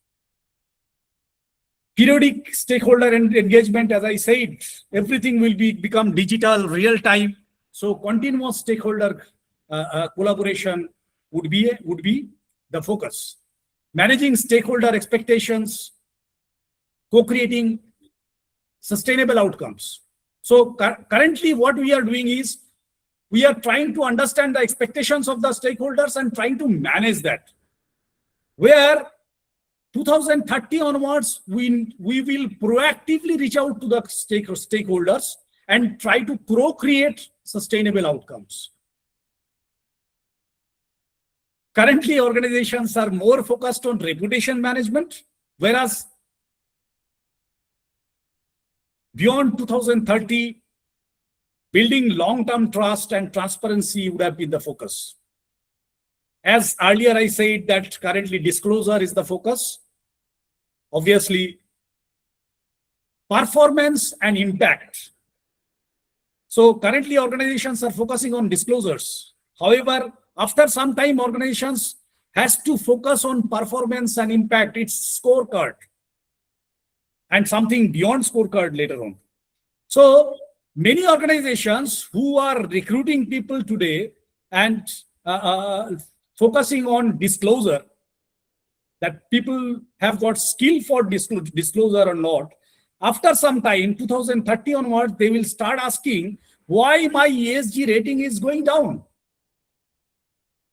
Periodic stakeholder engagement, as I said, everything will become digital, real time. So continuous stakeholder collaboration would be the focus. Managing stakeholder expectations, co-creating sustainable outcomes. So currently what we are doing is we are trying to understand the expectations of the stakeholders and trying to manage that. Where 2030 onwards, we will proactively reach out to the stakeholders and try to co-create sustainable outcomes. Currently, organizations are more focused on reputation management, whereas beyond 2030, building long-term trust and transparency would have been the focus. As earlier I said that currently disclosure is the focus. Obviously, performance and impact. So currently organizations are focusing on disclosures. However, after some time, organizations has to focus on performance and impact, its scorecard, and something beyond scorecard later on. So many organizations who are recruiting people today and focusing on disclosure, that people have got skill for disclosure or not, after some time, 2030 onwards, they will start asking why my ESG rating is going down.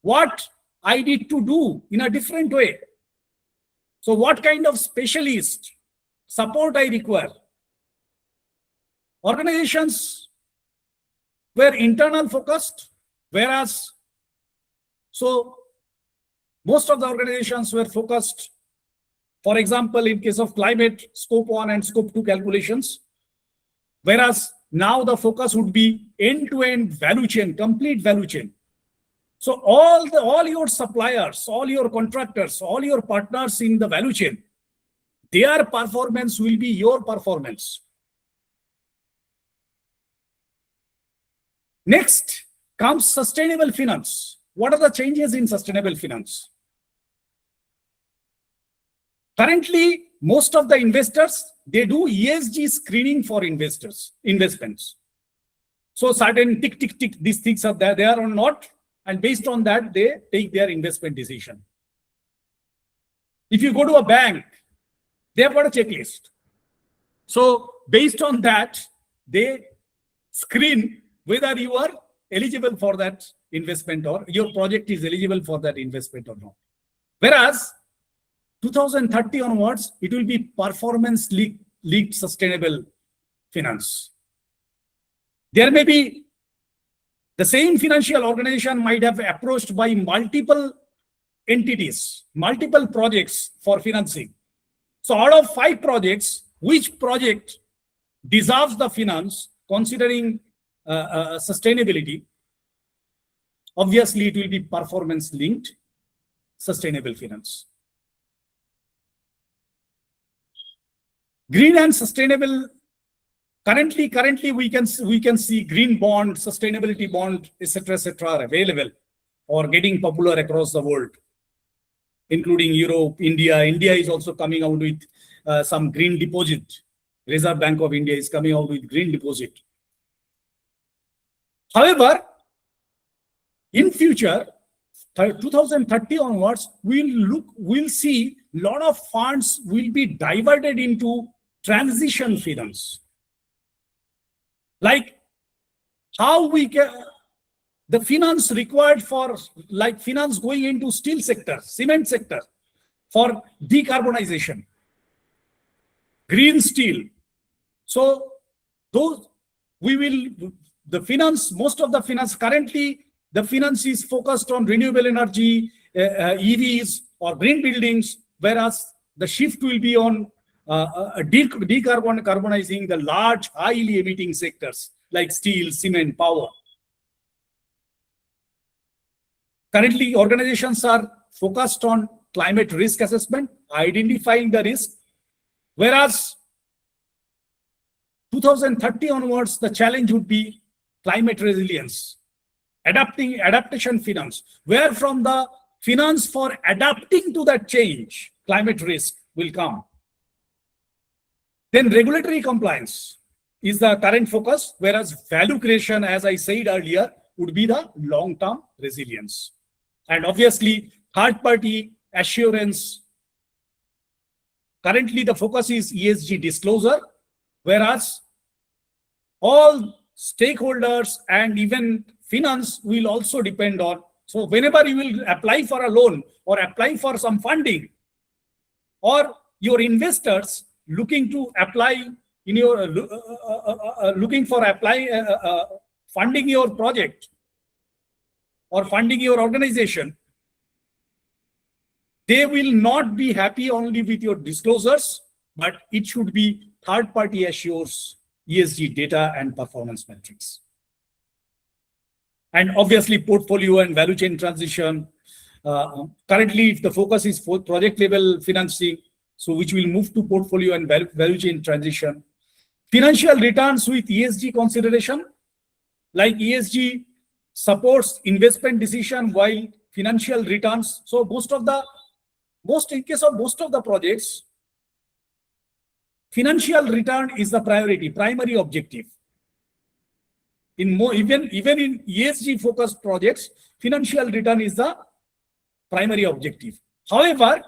What I need to do in a different way. So what kind of specialist support I require? Organizations were internal focused, whereas most of the organizations were focused, for example, in case of climate, scope 1 and scope 2 calculations, whereas now the focus would be end-to-end value chain, complete value chain. So all your suppliers, all your contractors, all your partners in the value chain, their performance will be your performance. Next comes sustainable finance. What are the changes in sustainable finance? Currently, most of the investors, they do ESG screening for investments. So certain tick, these things are there or not. And based on that, they take their investment decision. If you go to a bank, they have got a checklist. So based on that, they screen whether you are eligible for that investment or your project is eligible for that investment or not. Whereas 2030 onwards, it will be performance linked sustainable finance. There may be the same financial organization might have approached by multiple entities, multiple projects for financing. So out of 5 projects, which project deserves the finance considering sustainability? Obviously, it will be performance linked sustainable finance. Green and sustainable. Currently, we can see green bond, sustainability bond, etc., are available or getting popular across the world, including Europe, India. India is also coming out with some green deposit. Reserve Bank of India is coming out with green deposit. However, in future, 2030 onwards, we'll see a lot of funds will be diverted into transition finance. Like how we can, the finance required for like finance going into steel sector, cement sector for decarbonization, green steel. So those the finance, most of the finance currently, the finance is focused on renewable energy, EVs or green buildings, whereas the shift will be on decarbonizing the large, highly emitting sectors like steel, cement, power. Currently, organizations are focused on climate risk assessment, identifying the risk, whereas 2030 onwards, the challenge would be climate resilience, adaptation finance, where from the finance for adapting to that change, climate risk will come. Then regulatory compliance is the current focus, whereas value creation, as I said earlier, would be the long-term resilience. And obviously, third-party assurance. Currently, the focus is ESG disclosure, whereas all stakeholders and even finance will also depend on. So whenever you will apply for a loan or apply for some funding, or your investors looking to apply in your funding your project or funding your organization, they will not be happy only with your disclosures, but it should be third-party assures ESG data and performance metrics. And obviously, portfolio and value chain transition. Currently, the focus is for project level financing, so which will move to portfolio and value chain transition. Financial returns with ESG consideration, like ESG supports investment decision while financial returns. So in case of most of the projects, financial return is the primary objective. Even in ESG focused projects, financial return is the primary objective. However,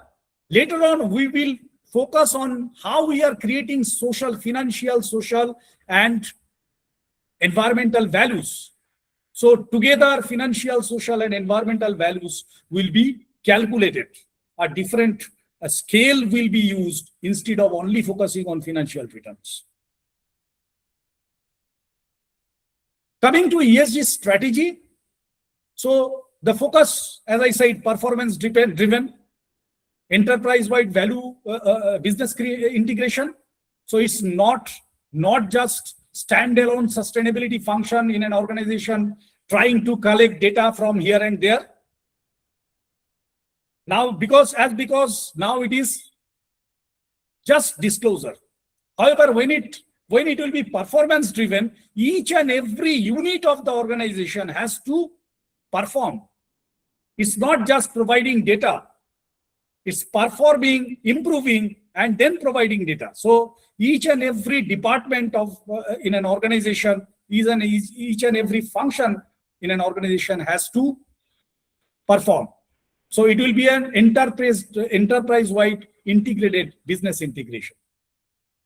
later on we will focus on how we are creating financial, social, and environmental values. So together, financial, social, and environmental values will be calculated. A different scale will be used instead of only focusing on financial returns. Coming to ESG strategy. So the focus, as I said, performance driven, enterprise-wide value business integration. So it's not just standalone sustainability function in an organization trying to collect data from here and there. Now, because now it is just disclosure. However, when it will be performance driven, each and every unit of the organization has to perform. It's not just providing data. It's performing, improving, and then providing data. So each and every department in an organization, each and every function in an organization has to perform. So it will be an enterprise-wide integrated business integration.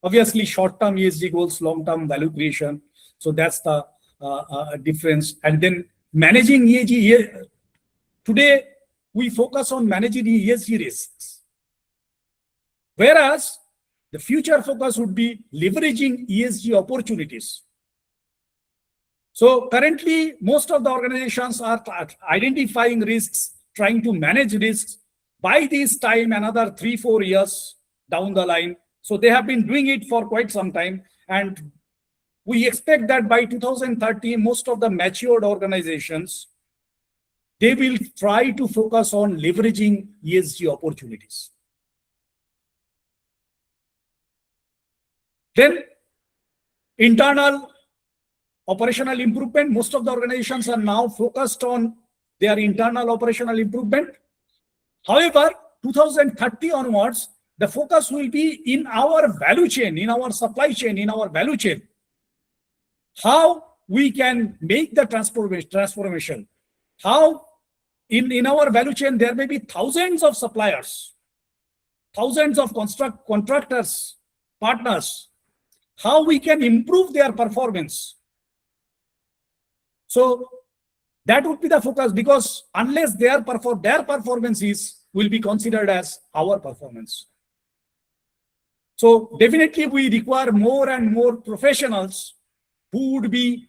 Obviously, short-term ESG goals, long-term value creation. So that's the difference. And then managing ESG. Today, we focus on managing ESG risks. Whereas the future focus would be leveraging ESG opportunities. So currently, most of the organizations are identifying risks, trying to manage risks. By this time, another 3-4 years down the line. So they have been doing it for quite some time. And we expect that by 2030, most of the matured organizations, they will try to focus on leveraging ESG opportunities. Then internal operational improvement. Most of the organizations are now focused on their internal operational improvement. However, 2030 onwards, the focus will be in our value chain, in our supply chain, in our value chain. How we can make the transformation. How in our value chain, there may be thousands of suppliers, thousands of contractors, partners. How we can improve their performance. So that would be the focus, because unless their performance will be considered as our performance. So definitely we require more and more professionals who would be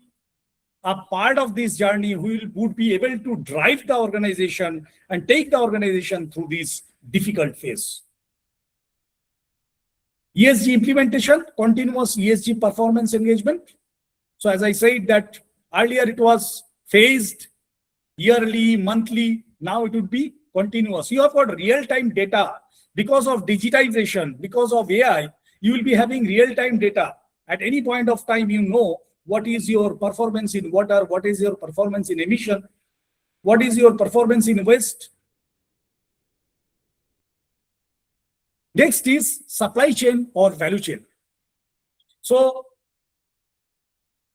a part of this journey, who would be able to drive the organization and take the organization through this difficult phase. ESG implementation, continuous ESG performance engagement. So as I said that earlier it was phased, yearly, monthly, now it would be continuous. You have got real-time data. Because of digitization, because of AI, you will be having real-time data. At any point of time, you know what is your performance in water, what is your performance in emission, what is your performance in waste. Next is supply chain or value chain. So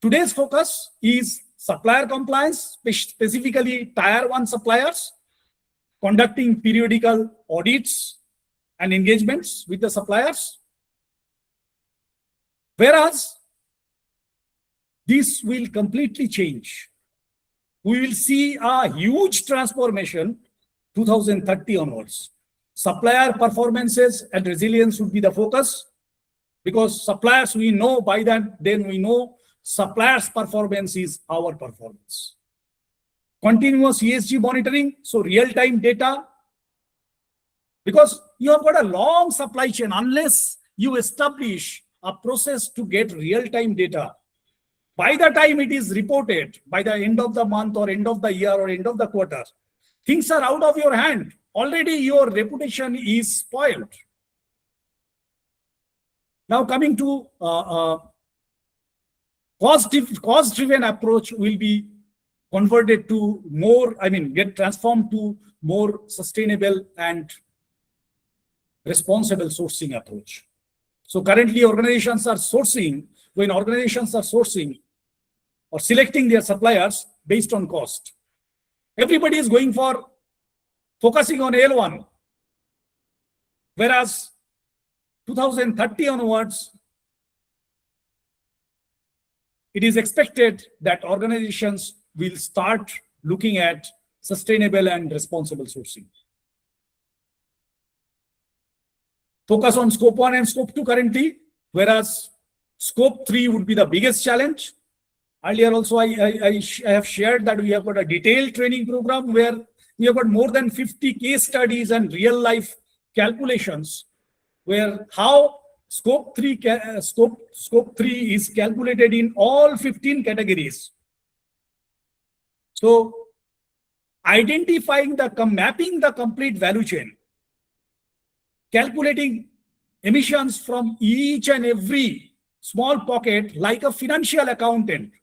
today's focus is supplier compliance, specifically tier 1 suppliers, conducting periodical audits and engagements with the suppliers. Whereas this will completely change. We will see a huge transformation 2030 onwards. Supplier performances and resilience would be the focus, because suppliers, we know by then we know suppliers' performance is our performance. Continuous ESG monitoring, so real-time data, because you have got a long supply chain. Unless you establish a process to get real-time data, by the time it is reported, by the end of the month or end of the year or end of the quarter, things are out of your hand. Already your reputation is spoiled. Now coming to cost-driven approach will be converted to more, get transformed to more sustainable and responsible sourcing approach. So currently organizations are sourcing, when organizations are sourcing or selecting their suppliers based on cost, everybody is going for focusing on L1. Whereas 2030 onwards, it is expected that organizations will start looking at sustainable and responsible sourcing. Focus on scope 1 and scope 2 currently, whereas scope 3 would be the biggest challenge. Earlier also, I have shared that we have got a detailed training program where we have got more than 50 case studies and real life calculations where how scope 3 is calculated in all 15 categories. So identifying mapping the complete value chain, calculating emissions from each and every small pocket like a financial accountant.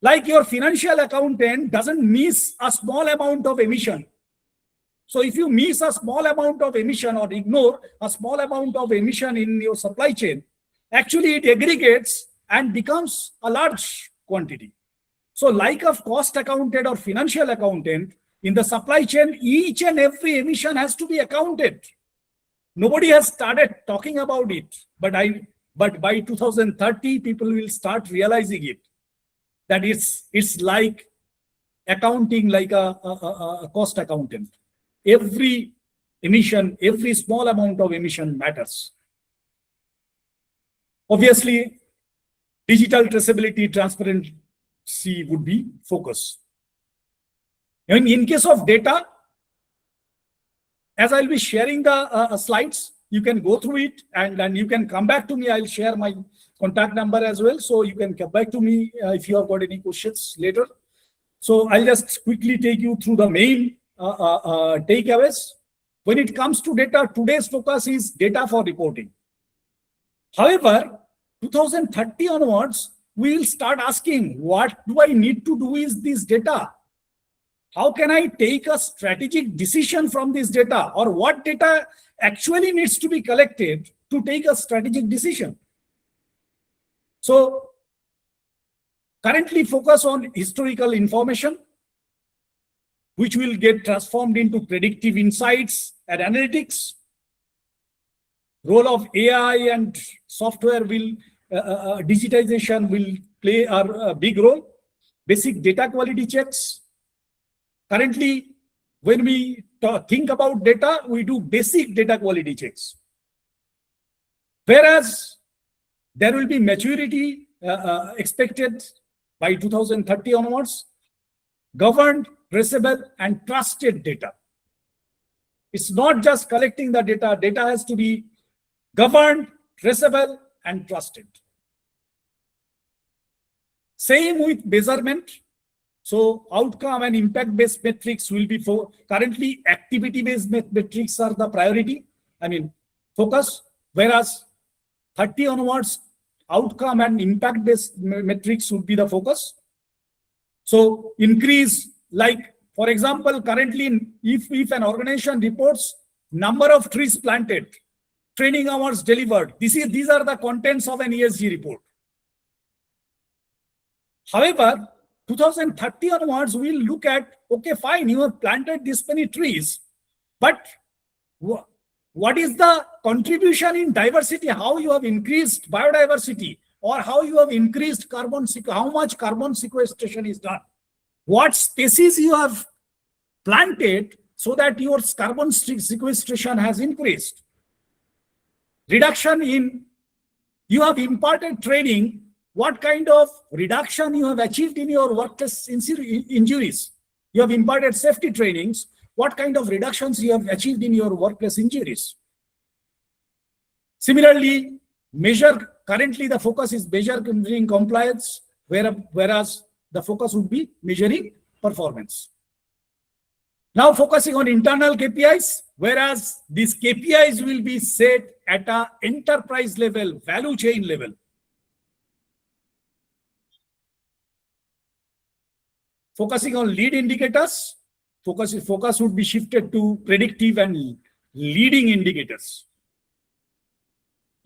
Like your financial accountant doesn't miss a small amount of emission. So if you miss a small amount of emission or ignore a small amount of emission in your supply chain, actually it aggregates and becomes a large quantity. So like a cost accountant or financial accountant, in the supply chain, each and every emission has to be accounted. Nobody has started talking about it, but by 2030, people will start realizing it. That it's like accounting like a cost accountant. Every emission, every small amount of emission matters. Obviously, digital traceability, transparency would be focus. In case of data, as I'll be sharing the slides, you can go through it and then you can come back to me. I'll share my contact number as well. So you can come back to me if you have got any questions later. So I'll just quickly take you through the main takeaways. When it comes to data, today's focus is data for reporting. However, 2030 onwards, we will start asking, what do I need to do with this data? How can I take a strategic decision from this data, or what data actually needs to be collected to take a strategic decision? So currently focus on historical information, which will get transformed into predictive insights and analytics. Role of AI and software will, digitization will play a big role. Basic data quality checks. Currently, when we think about data, we do basic data quality checks. Whereas there will be maturity expected by 2030 onwards, governed, traceable, and trusted data. It's not just collecting the data. Data has to be governed, traceable, and trusted. Same with measurement. So outcome and impact-based metrics will be currently activity-based metrics are the priority. Focus. Whereas 30 onwards, outcome and impact-based metrics would be the focus. So increase, like for example, currently if an organization reports number of trees planted, training hours delivered, these are the contents of an ESG report. However, 2030 onwards, we'll look at, okay, fine, you have planted this many trees, but what is the contribution in diversity? How you have increased biodiversity, or how you have increased how much carbon sequestration is done? What species you have planted so that your carbon sequestration has increased? Reduction in, you have imparted training, what kind of reduction you have achieved in your workplace injuries? You have imparted safety trainings, what kind of reductions you have achieved in your workplace injuries? Similarly, currently the focus is measuring compliance, whereas the focus would be measuring performance. Now focusing on internal KPIs, whereas these KPIs will be set at an enterprise level, value chain level. Focusing on lead indicators, focus would be shifted to predictive and leading indicators.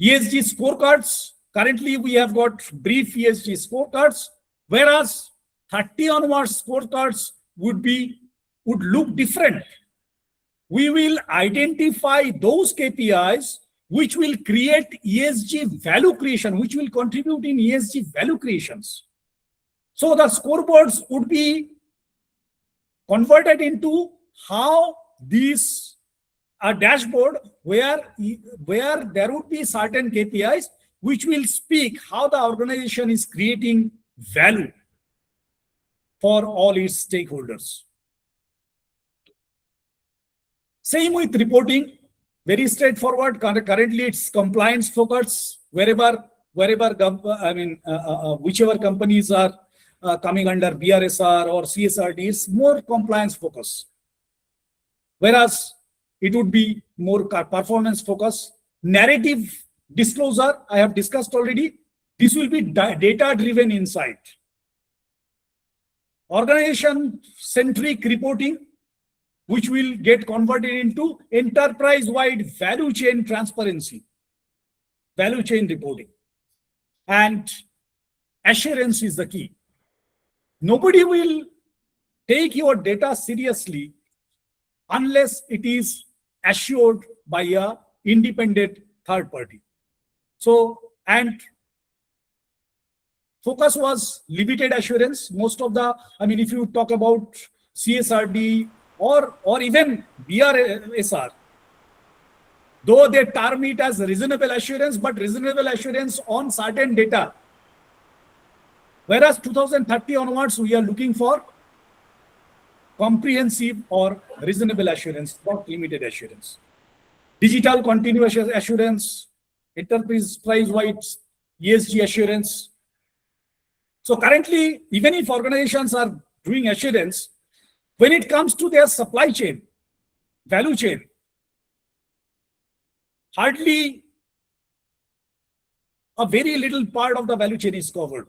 ESG scorecards, currently we have got brief ESG scorecards, whereas 30 onwards scorecards would look different. We will identify those KPIs which will create ESG value creation, which will contribute in ESG value creations. So the scoreboards would be converted into how these a dashboard where there would be certain KPIs which will speak how the organization is creating value for all its stakeholders. Same with reporting, very straightforward. Currently, it's compliance focus. Whichever companies are coming under BRSR or CSRD, is more compliance focus. Whereas it would be more performance focus. Narrative disclosure, I have discussed already. This will be data-driven insight. Organization-centric reporting, which will get converted into enterprise-wide value chain transparency, value chain reporting. And assurance is the key. Nobody will take your data seriously unless it is assured by an independent third party. So, and focus was limited assurance. Most of the, if you talk about CSRD or even BRSR, though they term it as reasonable assurance, but reasonable assurance on certain data. Whereas 2030 onwards, we are looking for comprehensive or reasonable assurance, not limited assurance. Digital continuous assurance, enterprise-wide ESG assurance. So currently, even if organizations are doing assurance, when it comes to their supply chain, value chain, hardly a very little part of the value chain is covered.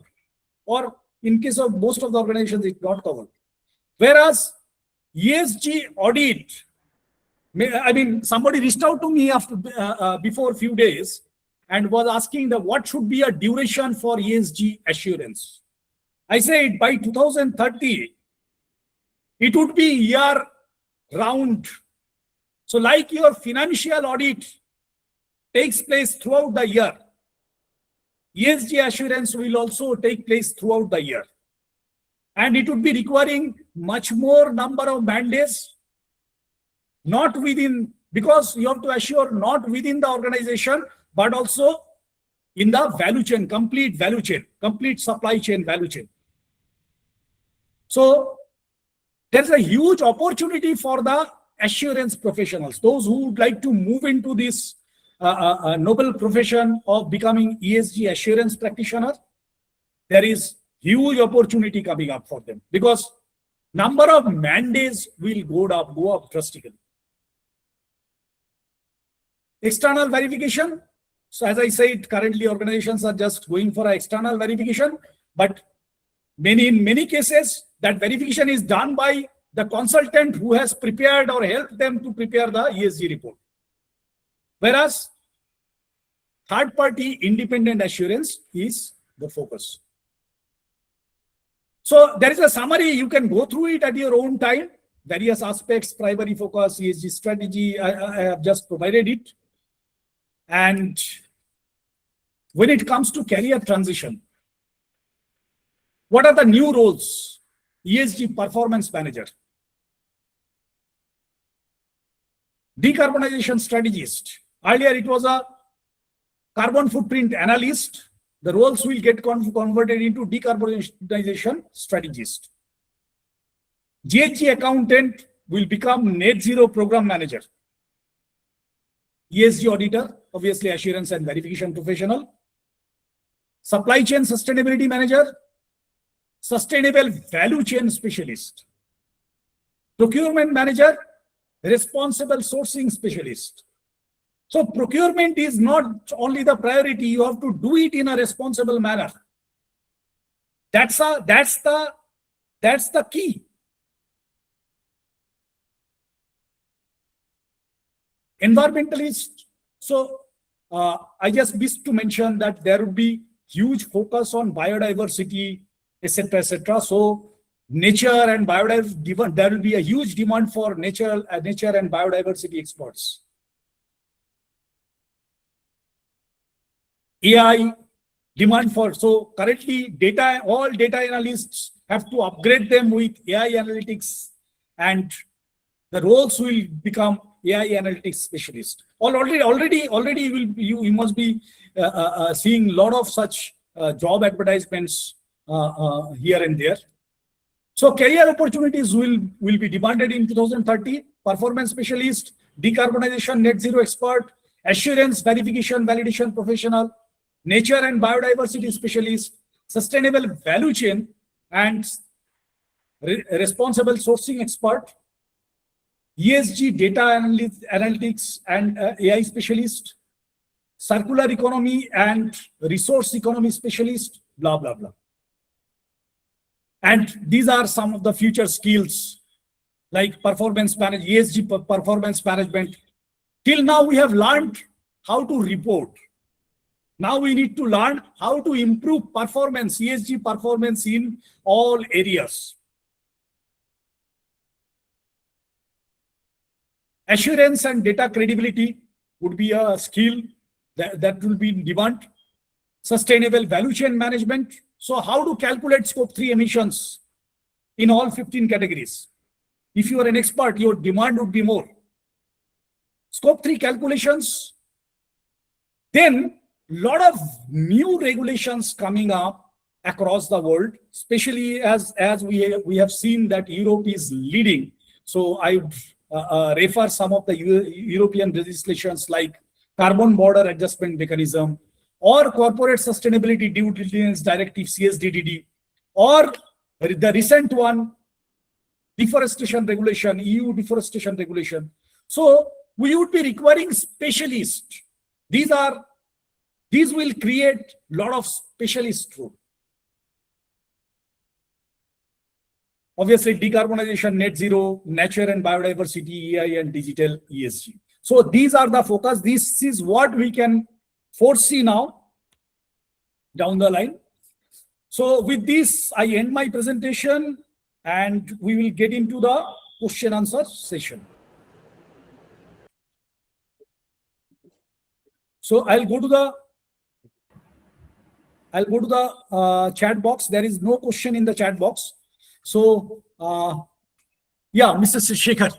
Or in case of most of the organizations, it's not covered. Whereas ESG audit, somebody reached out to me before a few days and was asking what should be a duration for ESG assurance. I said by 2030, it would be year round. So like your financial audit takes place throughout the year, ESG assurance will also take place throughout the year. And it would be requiring much more number of mandates, not within, because you have to assure not within the organization, but also in the value chain, complete value chain, complete supply chain value chain. So there's a huge opportunity for the assurance professionals, those who would like to move into this noble profession of becoming ESG assurance practitioner. There is huge opportunity coming up for them because number of mandates will go up drastically. External verification. So as I said, currently organizations are just going for external verification, but in many cases, that verification is done by the consultant who has prepared or helped them to prepare the ESG report. Whereas third-party independent assurance is the focus. So there is a summary. You can go through it at your own time. Various aspects, primary focus, ESG strategy. I have just provided it. And when it comes to career transition, what are the new roles? ESG performance manager, decarbonization strategist. Earlier it was a carbon footprint analyst. The roles will get converted into decarbonization strategist. GHG accountant will become net zero program manager. ESG auditor, obviously assurance and verification professional. Supply chain sustainability manager, sustainable value chain specialist. Procurement manager, responsible sourcing specialist. So procurement is not only the priority, you have to do it in a responsible manner. That's the key. Environmentalist. So I just missed to mention that there would be huge focus on biodiversity, etc., etc. So nature and biodiversity, there will be a huge demand for nature and biodiversity experts. AI demand for, so currently all data analysts have to upgrade them with AI analytics, and the roles will become AI analytics specialist. Already you must be seeing a lot of such job advertisements here and there. So career opportunities will be demanded in 2030. Performance specialist, decarbonization net zero expert, assurance verification validation professional, nature and biodiversity specialist, sustainable value chain and responsible sourcing expert, ESG data analytics and AI specialist, circular economy and resource economy specialist, blah, blah, blah. And these are some of the future skills like performance management, ESG performance management. Till now, we have learned how to report. Now we need to learn how to improve performance, ESG performance in all areas. Assurance and data credibility would be a skill that will be in demand. Sustainable value chain management. So how to calculate scope 3 emissions in all 15 categories. If you are an expert, your demand would be more. Scope 3 calculations. Then a lot of new regulations coming up across the world, especially as we have seen that Europe is leading. So I would refer some of the European legislations like Carbon Border Adjustment Mechanism or Corporate Sustainability Due Diligence Directive, CSDDD, or the recent one, Deforestation Regulation, EU Deforestation Regulation. So we would be requiring specialists. These will create a lot of specialist roles. Obviously, decarbonization, net zero, nature and biodiversity, AI and digital ESG. So these are the focus. This is what we can foresee now down the line. So with this, I end my presentation and we will get into the question answer session. So I'll go to the chat box. There is no question in the chat box. So, yeah, Mr. Shekhar.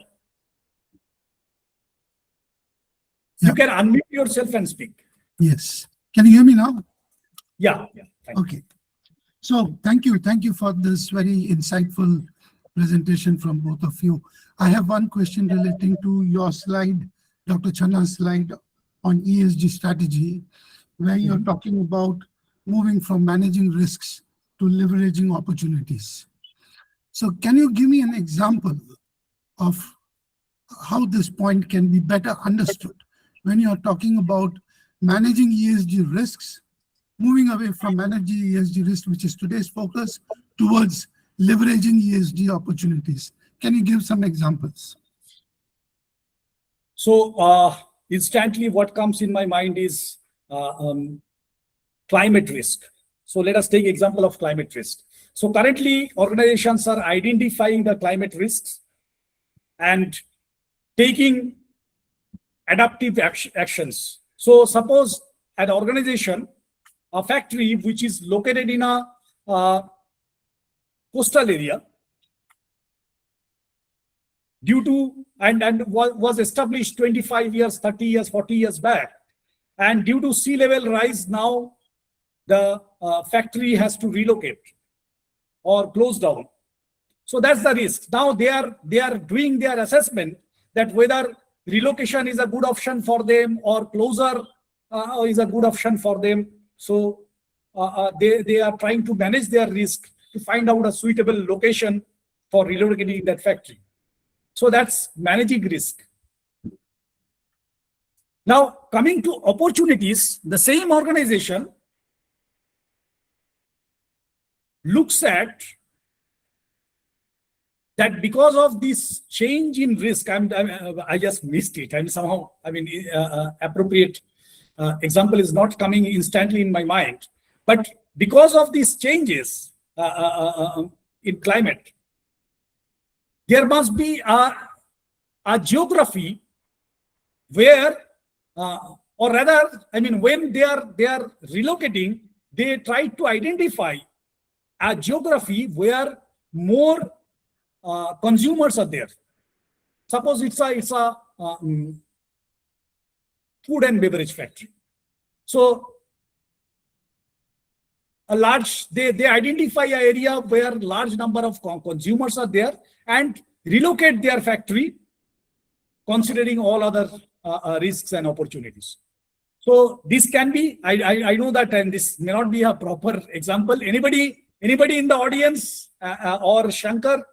You can unmute yourself and speak. Yes. Can you hear me now? Yeah. Thank Okay. So thank you for this very insightful presentation from both of you. I have one question relating to your slide, Dr. Channa's slide on ESG strategy, where you're talking about moving from managing risks to leveraging opportunities. So can you give me an example of how this point can be better understood when you're talking about managing ESG risks, moving away from managing ESG risks, which is today's focus, towards leveraging ESG opportunities? Can you give some examples? So instantly what comes in my mind is climate risk. So let us take example of climate risk. So currently, organizations are identifying the climate risks and taking adaptive actions. So suppose an organization, a factory which is located in a coastal area, due to and was established 25 years, 30 years, 40 years back, and due to sea level rise, now the factory has to relocate or close down. So that's the risk. Now they are doing their assessment that whether relocation is a good option for them or closure is a good option for them. So they are trying to manage their risk to find out a suitable location for relocating that factory. So that's managing risk. Now, coming to opportunities, the same organization looks at that because of this change in risk, I just missed it. And somehow, appropriate example is not coming instantly in my mind. But because of these changes in climate, there must be a geography where, or rather, when they are relocating, they try to identify a geography where more consumers are there. Suppose it's a food and beverage factory. So they identify an area where large number of consumers are there and relocate their factory, considering all other risks and opportunities. So this can be, I know that, and this may not be a proper example. Anybody in the audience, or Shankar,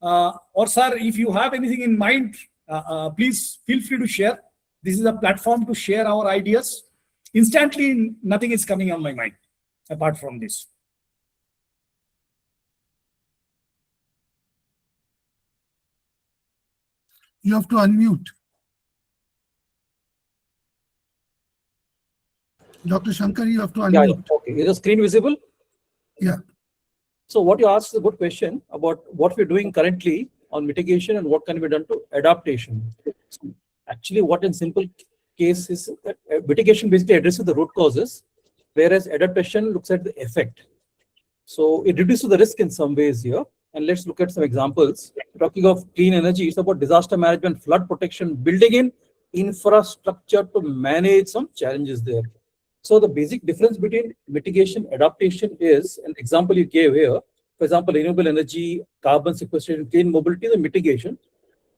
or sir, if you have anything in mind, please feel free to share. This is a platform to share our ideas. Instantly, nothing is coming on my mind apart from this. You have to unmute. Dr. Shankar, you have to unmute. Yeah, okay. Is the screen visible? Yeah. So what you asked is a good question about what we're doing currently on mitigation and what can be done to adaptation. So actually, what in simple case is that mitigation basically addresses the root causes, whereas adaptation looks at the effect. So it reduces the risk in some ways here. And let's look at some examples. Talking of clean energy, it's about disaster management, flood protection, building in infrastructure to manage some challenges there. So the basic difference between mitigation and adaptation is an example you gave here. For example, renewable energy, carbon sequestration, clean mobility, the mitigation.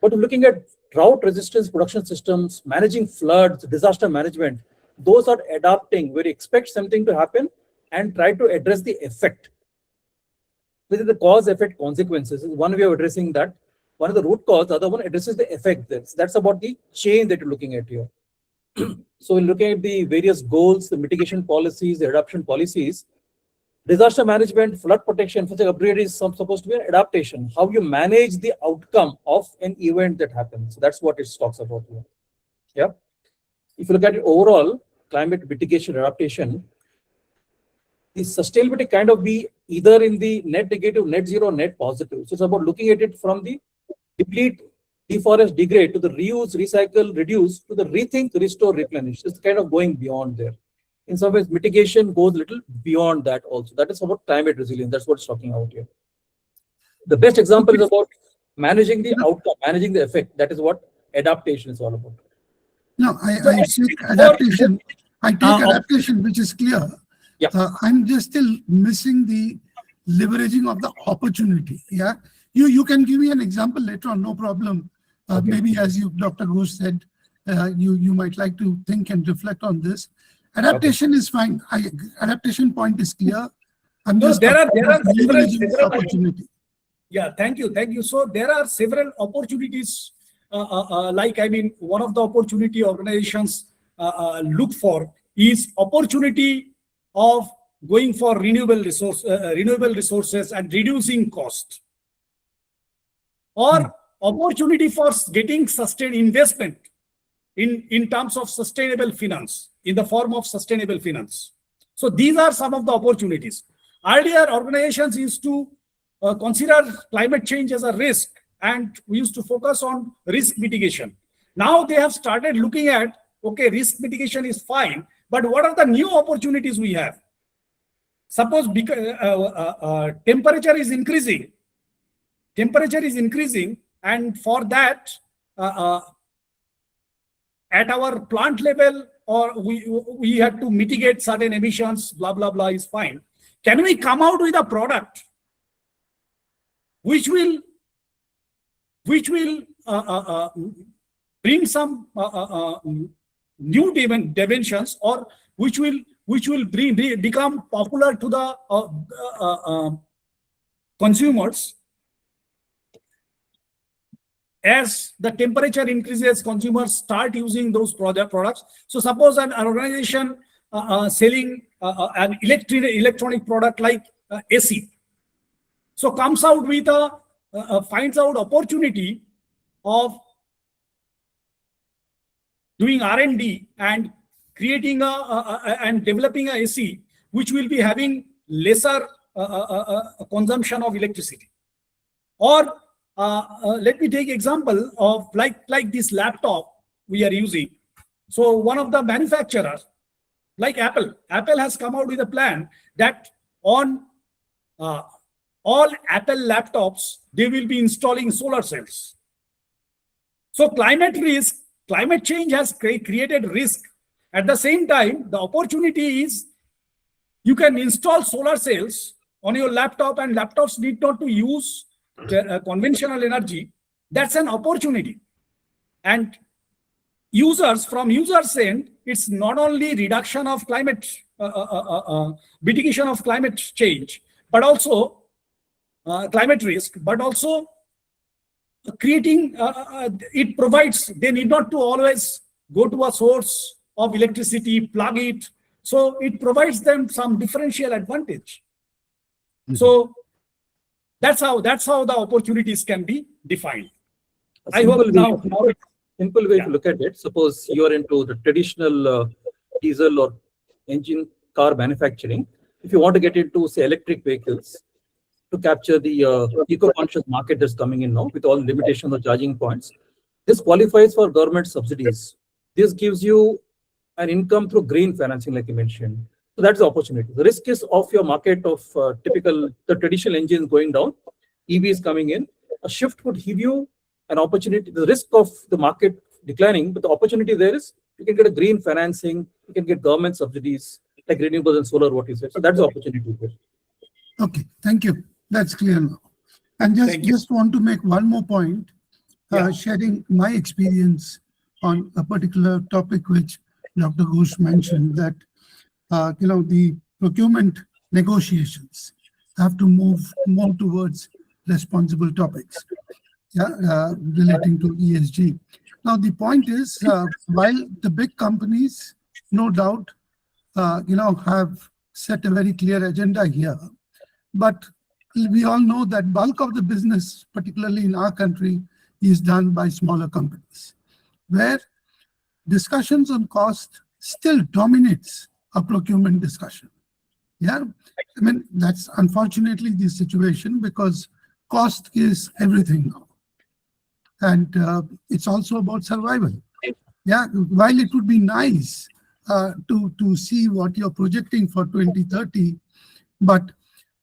But looking at drought resistance production systems, managing floods, disaster management, those are adapting where you expect something to happen and try to address the effect. This is the cause, effect, consequences. One way of addressing that. One of the root cause, the other one addresses the effect. That's about the change that you're looking at here. So in looking at the various goals, the mitigation policies, the adaptation policies, disaster management, flood protection, for the upgrade is supposed to be an adaptation. How you manage the outcome of an event that happens. So that's what it talks about here. Yeah. If you look at it overall, climate mitigation, adaptation, the sustainability kind of be either in the net negative, net zero, net positive. So it's about looking at it from the deplete, deforest, degrade to the reuse, recycle, reduce to the rethink, restore, replenish. It's kind of going beyond there. In some ways, mitigation goes a little beyond that also. That is about climate resilience. That's what it's talking about here. The best example is about managing the outcome, managing the effect. That is what adaptation is all about. No, I take adaptation. I take adaptation, which is clear. Yeah. I'm just still missing the leveraging of the opportunity. Yeah. You can give me an example later on, no problem. Okay. Maybe as Dr. Ghosh said, you might like to think and reflect on this. Adaptation is fine. Adaptation point is clear. I'm just there are leveraging opportunity. Yeah, thank you. So there are several opportunities. One of the opportunity organizations look for is opportunity of going for renewable resources and reducing cost, or opportunity for getting sustained investment in terms of sustainable finance, in the form of sustainable finance. So these are some of the opportunities. Earlier, organizations used to consider climate change as a risk, and we used to focus on risk mitigation. Now they have started looking at, okay, risk mitigation is fine, but what are the new opportunities we have? Suppose temperature is increasing, and for that, at our plant level, or we have to mitigate certain emissions, blah, blah, blah is fine. Can we come out with a product which will bring some new dimensions, or which will become popular to the consumers? As the temperature increases, consumers start using those products. So suppose an organization selling an electronic product like AC, so comes out with finds out opportunity of doing R&D and creating and developing a AC which will be having lesser consumption of electricity. Or let me take example of like this laptop we are using. So one of the manufacturers, like Apple has come out with a plan that on all Apple laptops, they will be installing solar cells. So climate change has created risk. At the same time, the opportunity is you can install solar cells on your laptop, and laptops need not to use conventional energy. That's an opportunity. And from users' end, it's not only reduction of mitigation of climate change, but also climate risk, but also creating, it provides, they need not to always go to a source of electricity, plug it. So it provides them some differential advantage. Mm-hmm. So that's how the opportunities can be defined. I hope now simple way to look at it. Suppose you are into the traditional diesel or engine car manufacturing. If you want to get into, say, electric vehicles, to capture the eco-conscious market that's coming in now with all limitations of charging points, this qualifies for government subsidies. This gives you an income through green financing, like you mentioned. So that's the opportunity. The risk is of your market of the traditional engines going down, EVs coming in. A shift would give you an opportunity. The risk of the market declining, but the opportunity there is you can get a green financing, you can get government subsidies like renewables and solar, what you said. So that's the opportunity there. Okay, thank you. That's clear now. And just want to make one more point, sharing my experience on a particular topic which Dr. Ghosh mentioned, that the procurement negotiations have to move more towards responsible topics relating to ESG. Now the point is, while the big companies, no doubt, have set a very clear agenda here, but we all know that bulk of the business, particularly in our country, is done by smaller companies, where discussions on cost still dominates a procurement discussion. Yeah, I mean, that's unfortunately the situation, because cost is everything now. And it's also about survival. Yeah, while it would be nice to see what you're projecting for 2030, but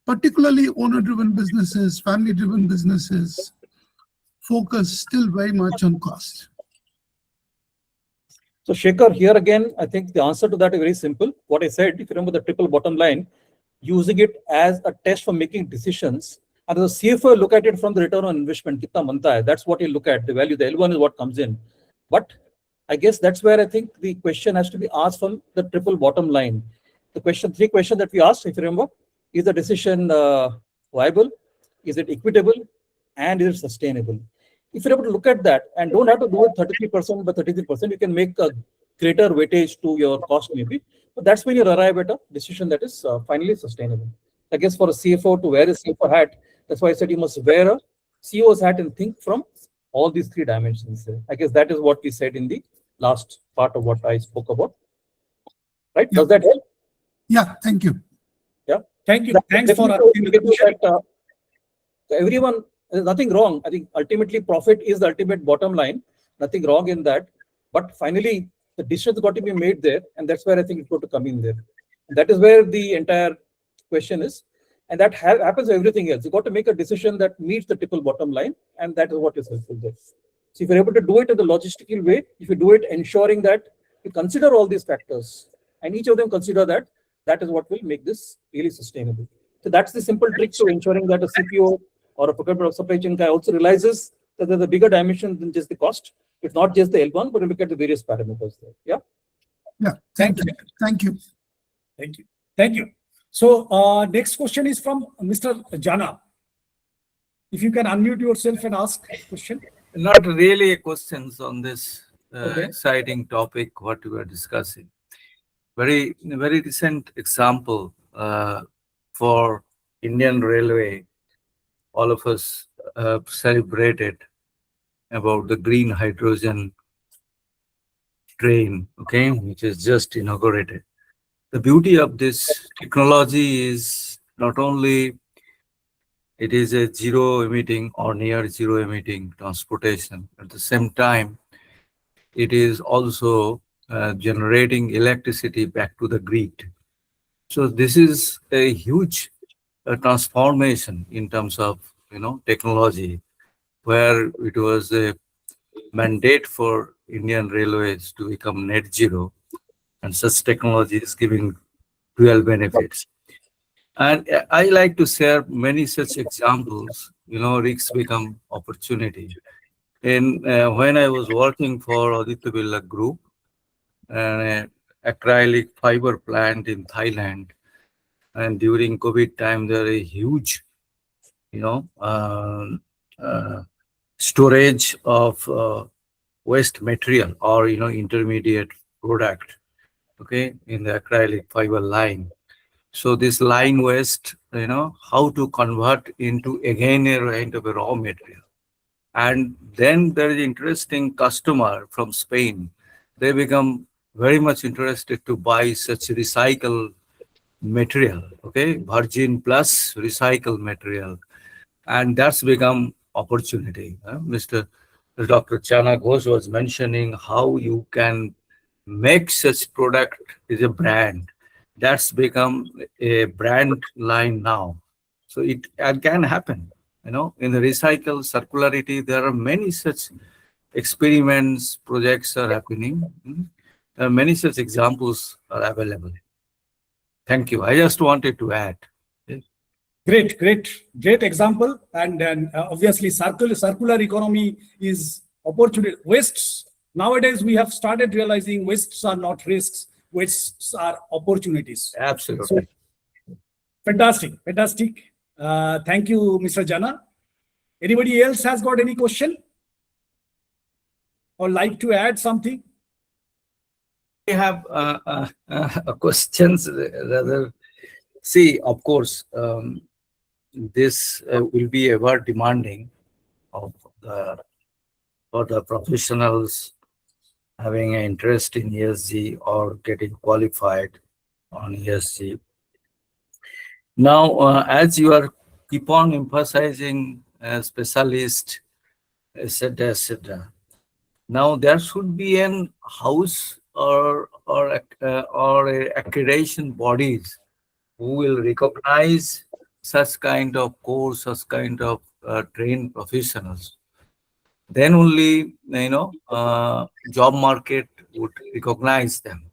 particularly owner-driven businesses, family-driven businesses, focus still very much on cost. So Shekhar, here again, I think the answer to that is very simple. What I said, if you remember the triple bottom line, using it as a test for making decisions, and the CFO look at it from the return on investment, kitna banta hai, that's what you look at, the value, the L1 is what comes in. But I guess that's where I think the question has to be asked from the triple bottom line. The three questions that we asked, if you remember, is the decision viable? Is it equitable? And is it sustainable? If you're able to look at that and don't have to do it 33% by 33%, you can make a greater weightage to your cost maybe. But that's when you arrive at a decision that is finally sustainable. I guess for a CFO to wear a CFO hat, that's why I said you must wear a CEO's hat and think from all these three dimensions. I guess that is what we said in the last part of what I spoke about. Right? Yeah. Does that help? Yeah, thank you. Yeah. Thank you. That- Thanks for asking the question. that, everyone, there's nothing wrong. I think ultimately profit is the ultimate bottom line. Nothing wrong in that. But finally, the decision has got to be made there, and that's where I think it's got to come in there. And that is where the entire question is, and that happens with everything else. You got to make a decision that meets the triple bottom line, and that is what is helpful there. So if you're able to do it in the logistical way, if you do it ensuring that you consider all these factors, and each of them consider that, that is what will make this really sustainable. So that's the simple trick to ensuring that a CPO or a procurement or supply chain guy also realizes that there's a bigger dimension than just the cost. It's not just the L1, but you look at the various parameters there. Yeah. Yeah. Thank you. Thank you. Thank you. Thank you. So next question is from Mr. Jana. If you can unmute yourself and ask a question. Not really questions on this Okay. exciting topic, what we are discussing. Very recent example for Indian Railway. All of us celebrated about the green hydrogen train, okay, which is just inaugurated. The beauty of this technology is not only it is a zero emitting or near zero emitting transportation. At the same time, it is also generating electricity back to the grid. So this is a huge transformation in terms of technology, where it was a mandate for Indian Railways to become net zero, and such technology is giving dual benefits. And I like to share many such examples. Risks become opportunity. And when I was working for Aditya Birla Group, an acrylic fiber plant in Thailand, and during COVID time, there is a huge, storage of waste material or intermediate product, okay, in the acrylic fiber line. So this line waste, how to convert into again a kind of a raw material. And then there is interesting customer from Spain. They become very much interested to buy such recycled material, okay, virgin plus recycled material. And that's become opportunity. Dr. Chana Ghosh was mentioning how you can make such product is a brand. That's become a brand line now. So it can happen. In the recycle circularity, there are many such experiments, projects are happening. There are many such examples are available. Thank you. I just wanted to add. Great example. And then obviously circular economy is opportunity. Wastes, nowadays we have started realizing wastes are not risks, wastes are opportunities. Absolutely. So, fantastic. Thank you, Mr. Jana. Anybody else has got any question or like to add something? I have questions rather. See, of course, this will be ever demanding for the professionals having an interest in ESG or getting qualified on ESG. Now, as you are keep on emphasizing specialist, etc. Now there should be an house or accreditation bodies who will recognize such kind of course, such kind of trained professionals. Then only job market would recognize them.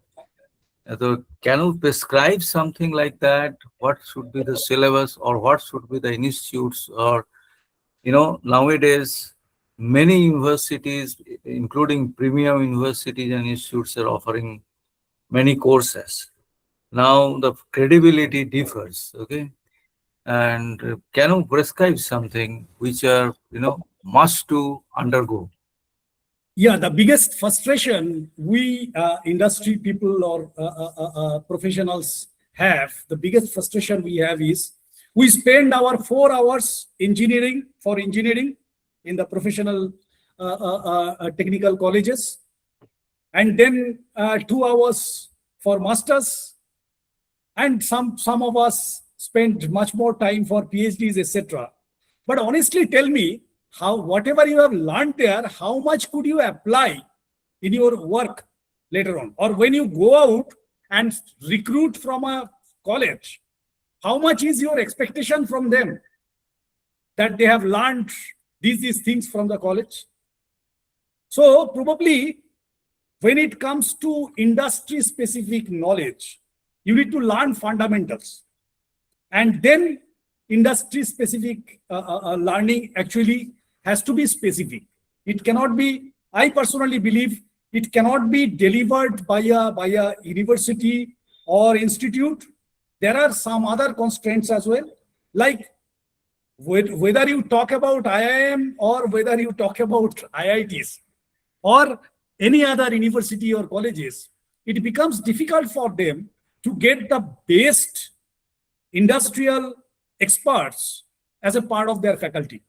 So can you prescribe something like that? What should be the syllabus, or what should be the institutes? Or nowadays many universities, including premium universities and institutes, are offering many courses. Now the credibility differs, okay? And can you prescribe something which are must to undergo? Yeah, the biggest frustration we industry people or professionals have, the biggest frustration we have is we spend our 4 hours engineering in the professional technical colleges, and then 2 hours for masters, and some of us spend much more time for PhDs, etc. But honestly, tell me, how whatever you have learned there, how much could you apply in your work later on? Or when you go out and recruit from a college, how much is your expectation from them that they have learned these things from the college? So probably when it comes to industry specific knowledge, you need to learn fundamentals, and then industry specific learning actually has to be specific. It cannot be, I personally believe, it cannot be delivered by a university or institute. There are some other constraints as well, like whether you talk about IIM or whether you talk about IITs or any other university or colleges, it becomes difficult for them to get the best industrial experts as a part of their faculty.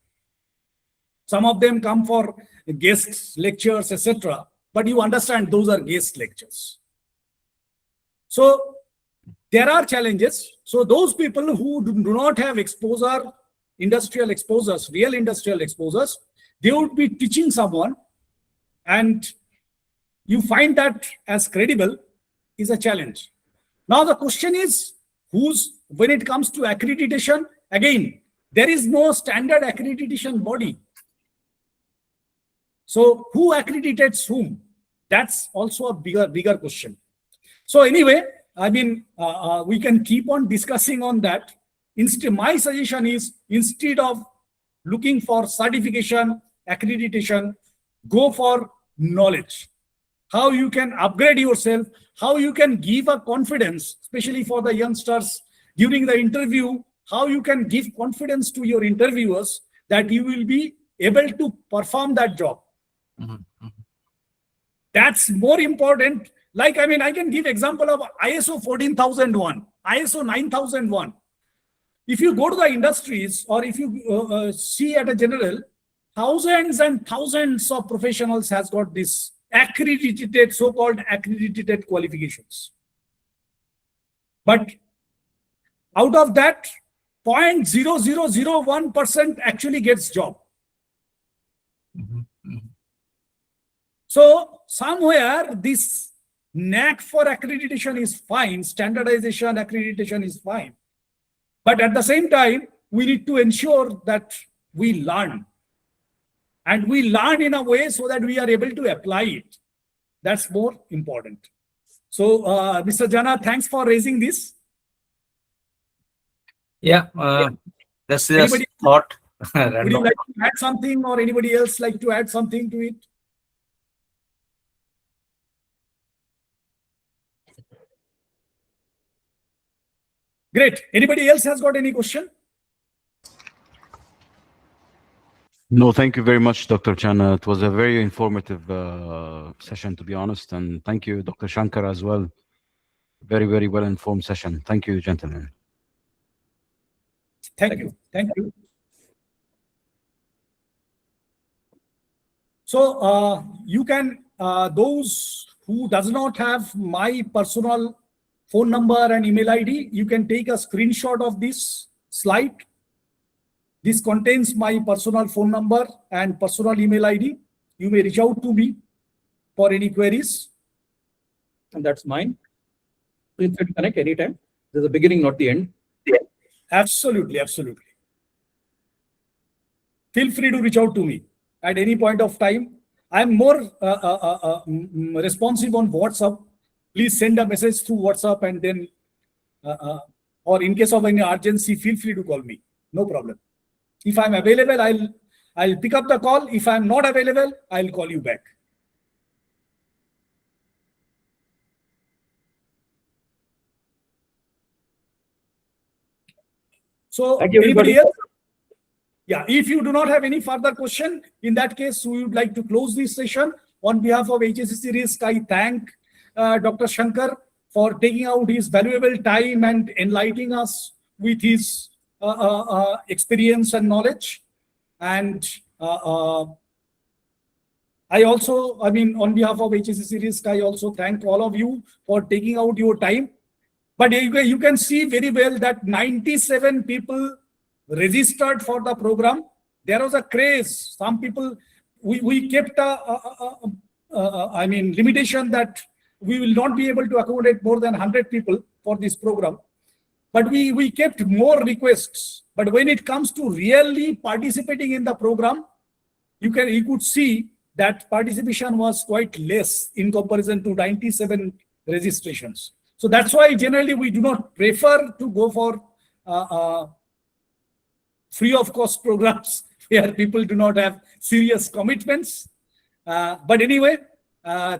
Some of them come for guest lectures, etc. But you understand those are guest lectures. So there are challenges. So those people who do not have exposure, industrial exposures, real industrial exposures, they would be teaching someone, and you find that as credible is a challenge. Now the question is, when it comes to accreditation, again, there is no standard accreditation body. So who accreditates whom? That's also a bigger question. So anyway, I mean, we can keep on discussing on that. My suggestion is, instead of looking for certification, accreditation, go for knowledge. How you can upgrade yourself, how you can give a confidence, especially for the youngsters during the interview, how you can give confidence to your interviewers that you will be able to perform that job. That's more important. Like, I mean, I can give example of ISO 14001, ISO 9001. If you go to the industries, or if you see at a general, thousands and thousands of professionals has got this accredited, so-called accredited qualifications. But out of that, 0.0001% actually gets job. So somewhere this knack for accreditation is fine, standardization, accreditation is fine. But at the same time, we need to ensure that we learn. And we learn in a way so that we are able to apply it. That's more important. So, Mr. Jana, thanks for raising this. Yeah, that's just Anybody- thought. Would you like to add something, or anybody else like to add something to it? Great. Anybody else has got any question? No, thank you very much, Dr. Chan. It was a very informative session, to be honest. And thank you, Dr. Shankar, as well. Very, very well-informed session. Thank you, gentlemen. Thank you. Thank you. So you can, those who does not have my personal phone number and email ID, you can take a screenshot of this slide. This contains my personal phone number and personal email ID. You may reach out to me for any queries. And that's mine. You can connect anytime. There's a beginning, not the end. Absolutely, absolutely. Feel free to reach out to me at any point of time. I'm more responsive on WhatsApp. Please send a message through WhatsApp, and then, or in case of any urgency, feel free to call me. No problem. If I'm available, I'll pick up the call. If I'm not available, I'll call you back. So Thank you, anybody everybody. else? Yeah, if you do not have any further question, in that case, we would like to close this session. On behalf of HSSERisk, I thank Dr. Shankar for taking out his valuable time and enlightening us with his experience and knowledge. And I also, I mean, on behalf of HSSERisk, I also thank all of you for taking out your time. But you can see very well that 97 people registered for the program. There was a craze. Some people, we kept I mean, limitation that we will not be able to accommodate more than 100 people for this program. But we kept more requests. But when it comes to really participating in the program, you could see that participation was quite less in comparison to 97 registrations. So that's why generally we do not prefer to go for free of cost programs where people do not have serious commitments. But anyway,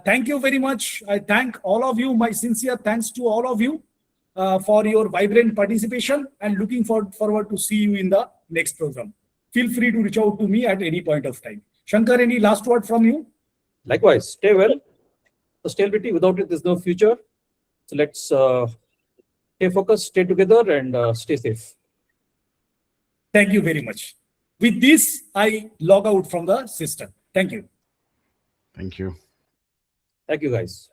thank you very much. I thank all of you. My sincere thanks to all of you for your vibrant participation, and looking forward to see you in the next program. Feel free to reach out to me at any point of time. Shankar, any last word from you? Likewise, stay well. Sustainability, without it, there's no future. So let's stay focused, stay together, and stay safe. Thank you very much. With this, I log out from the system. Thank you. Thank you. Thank you, guys.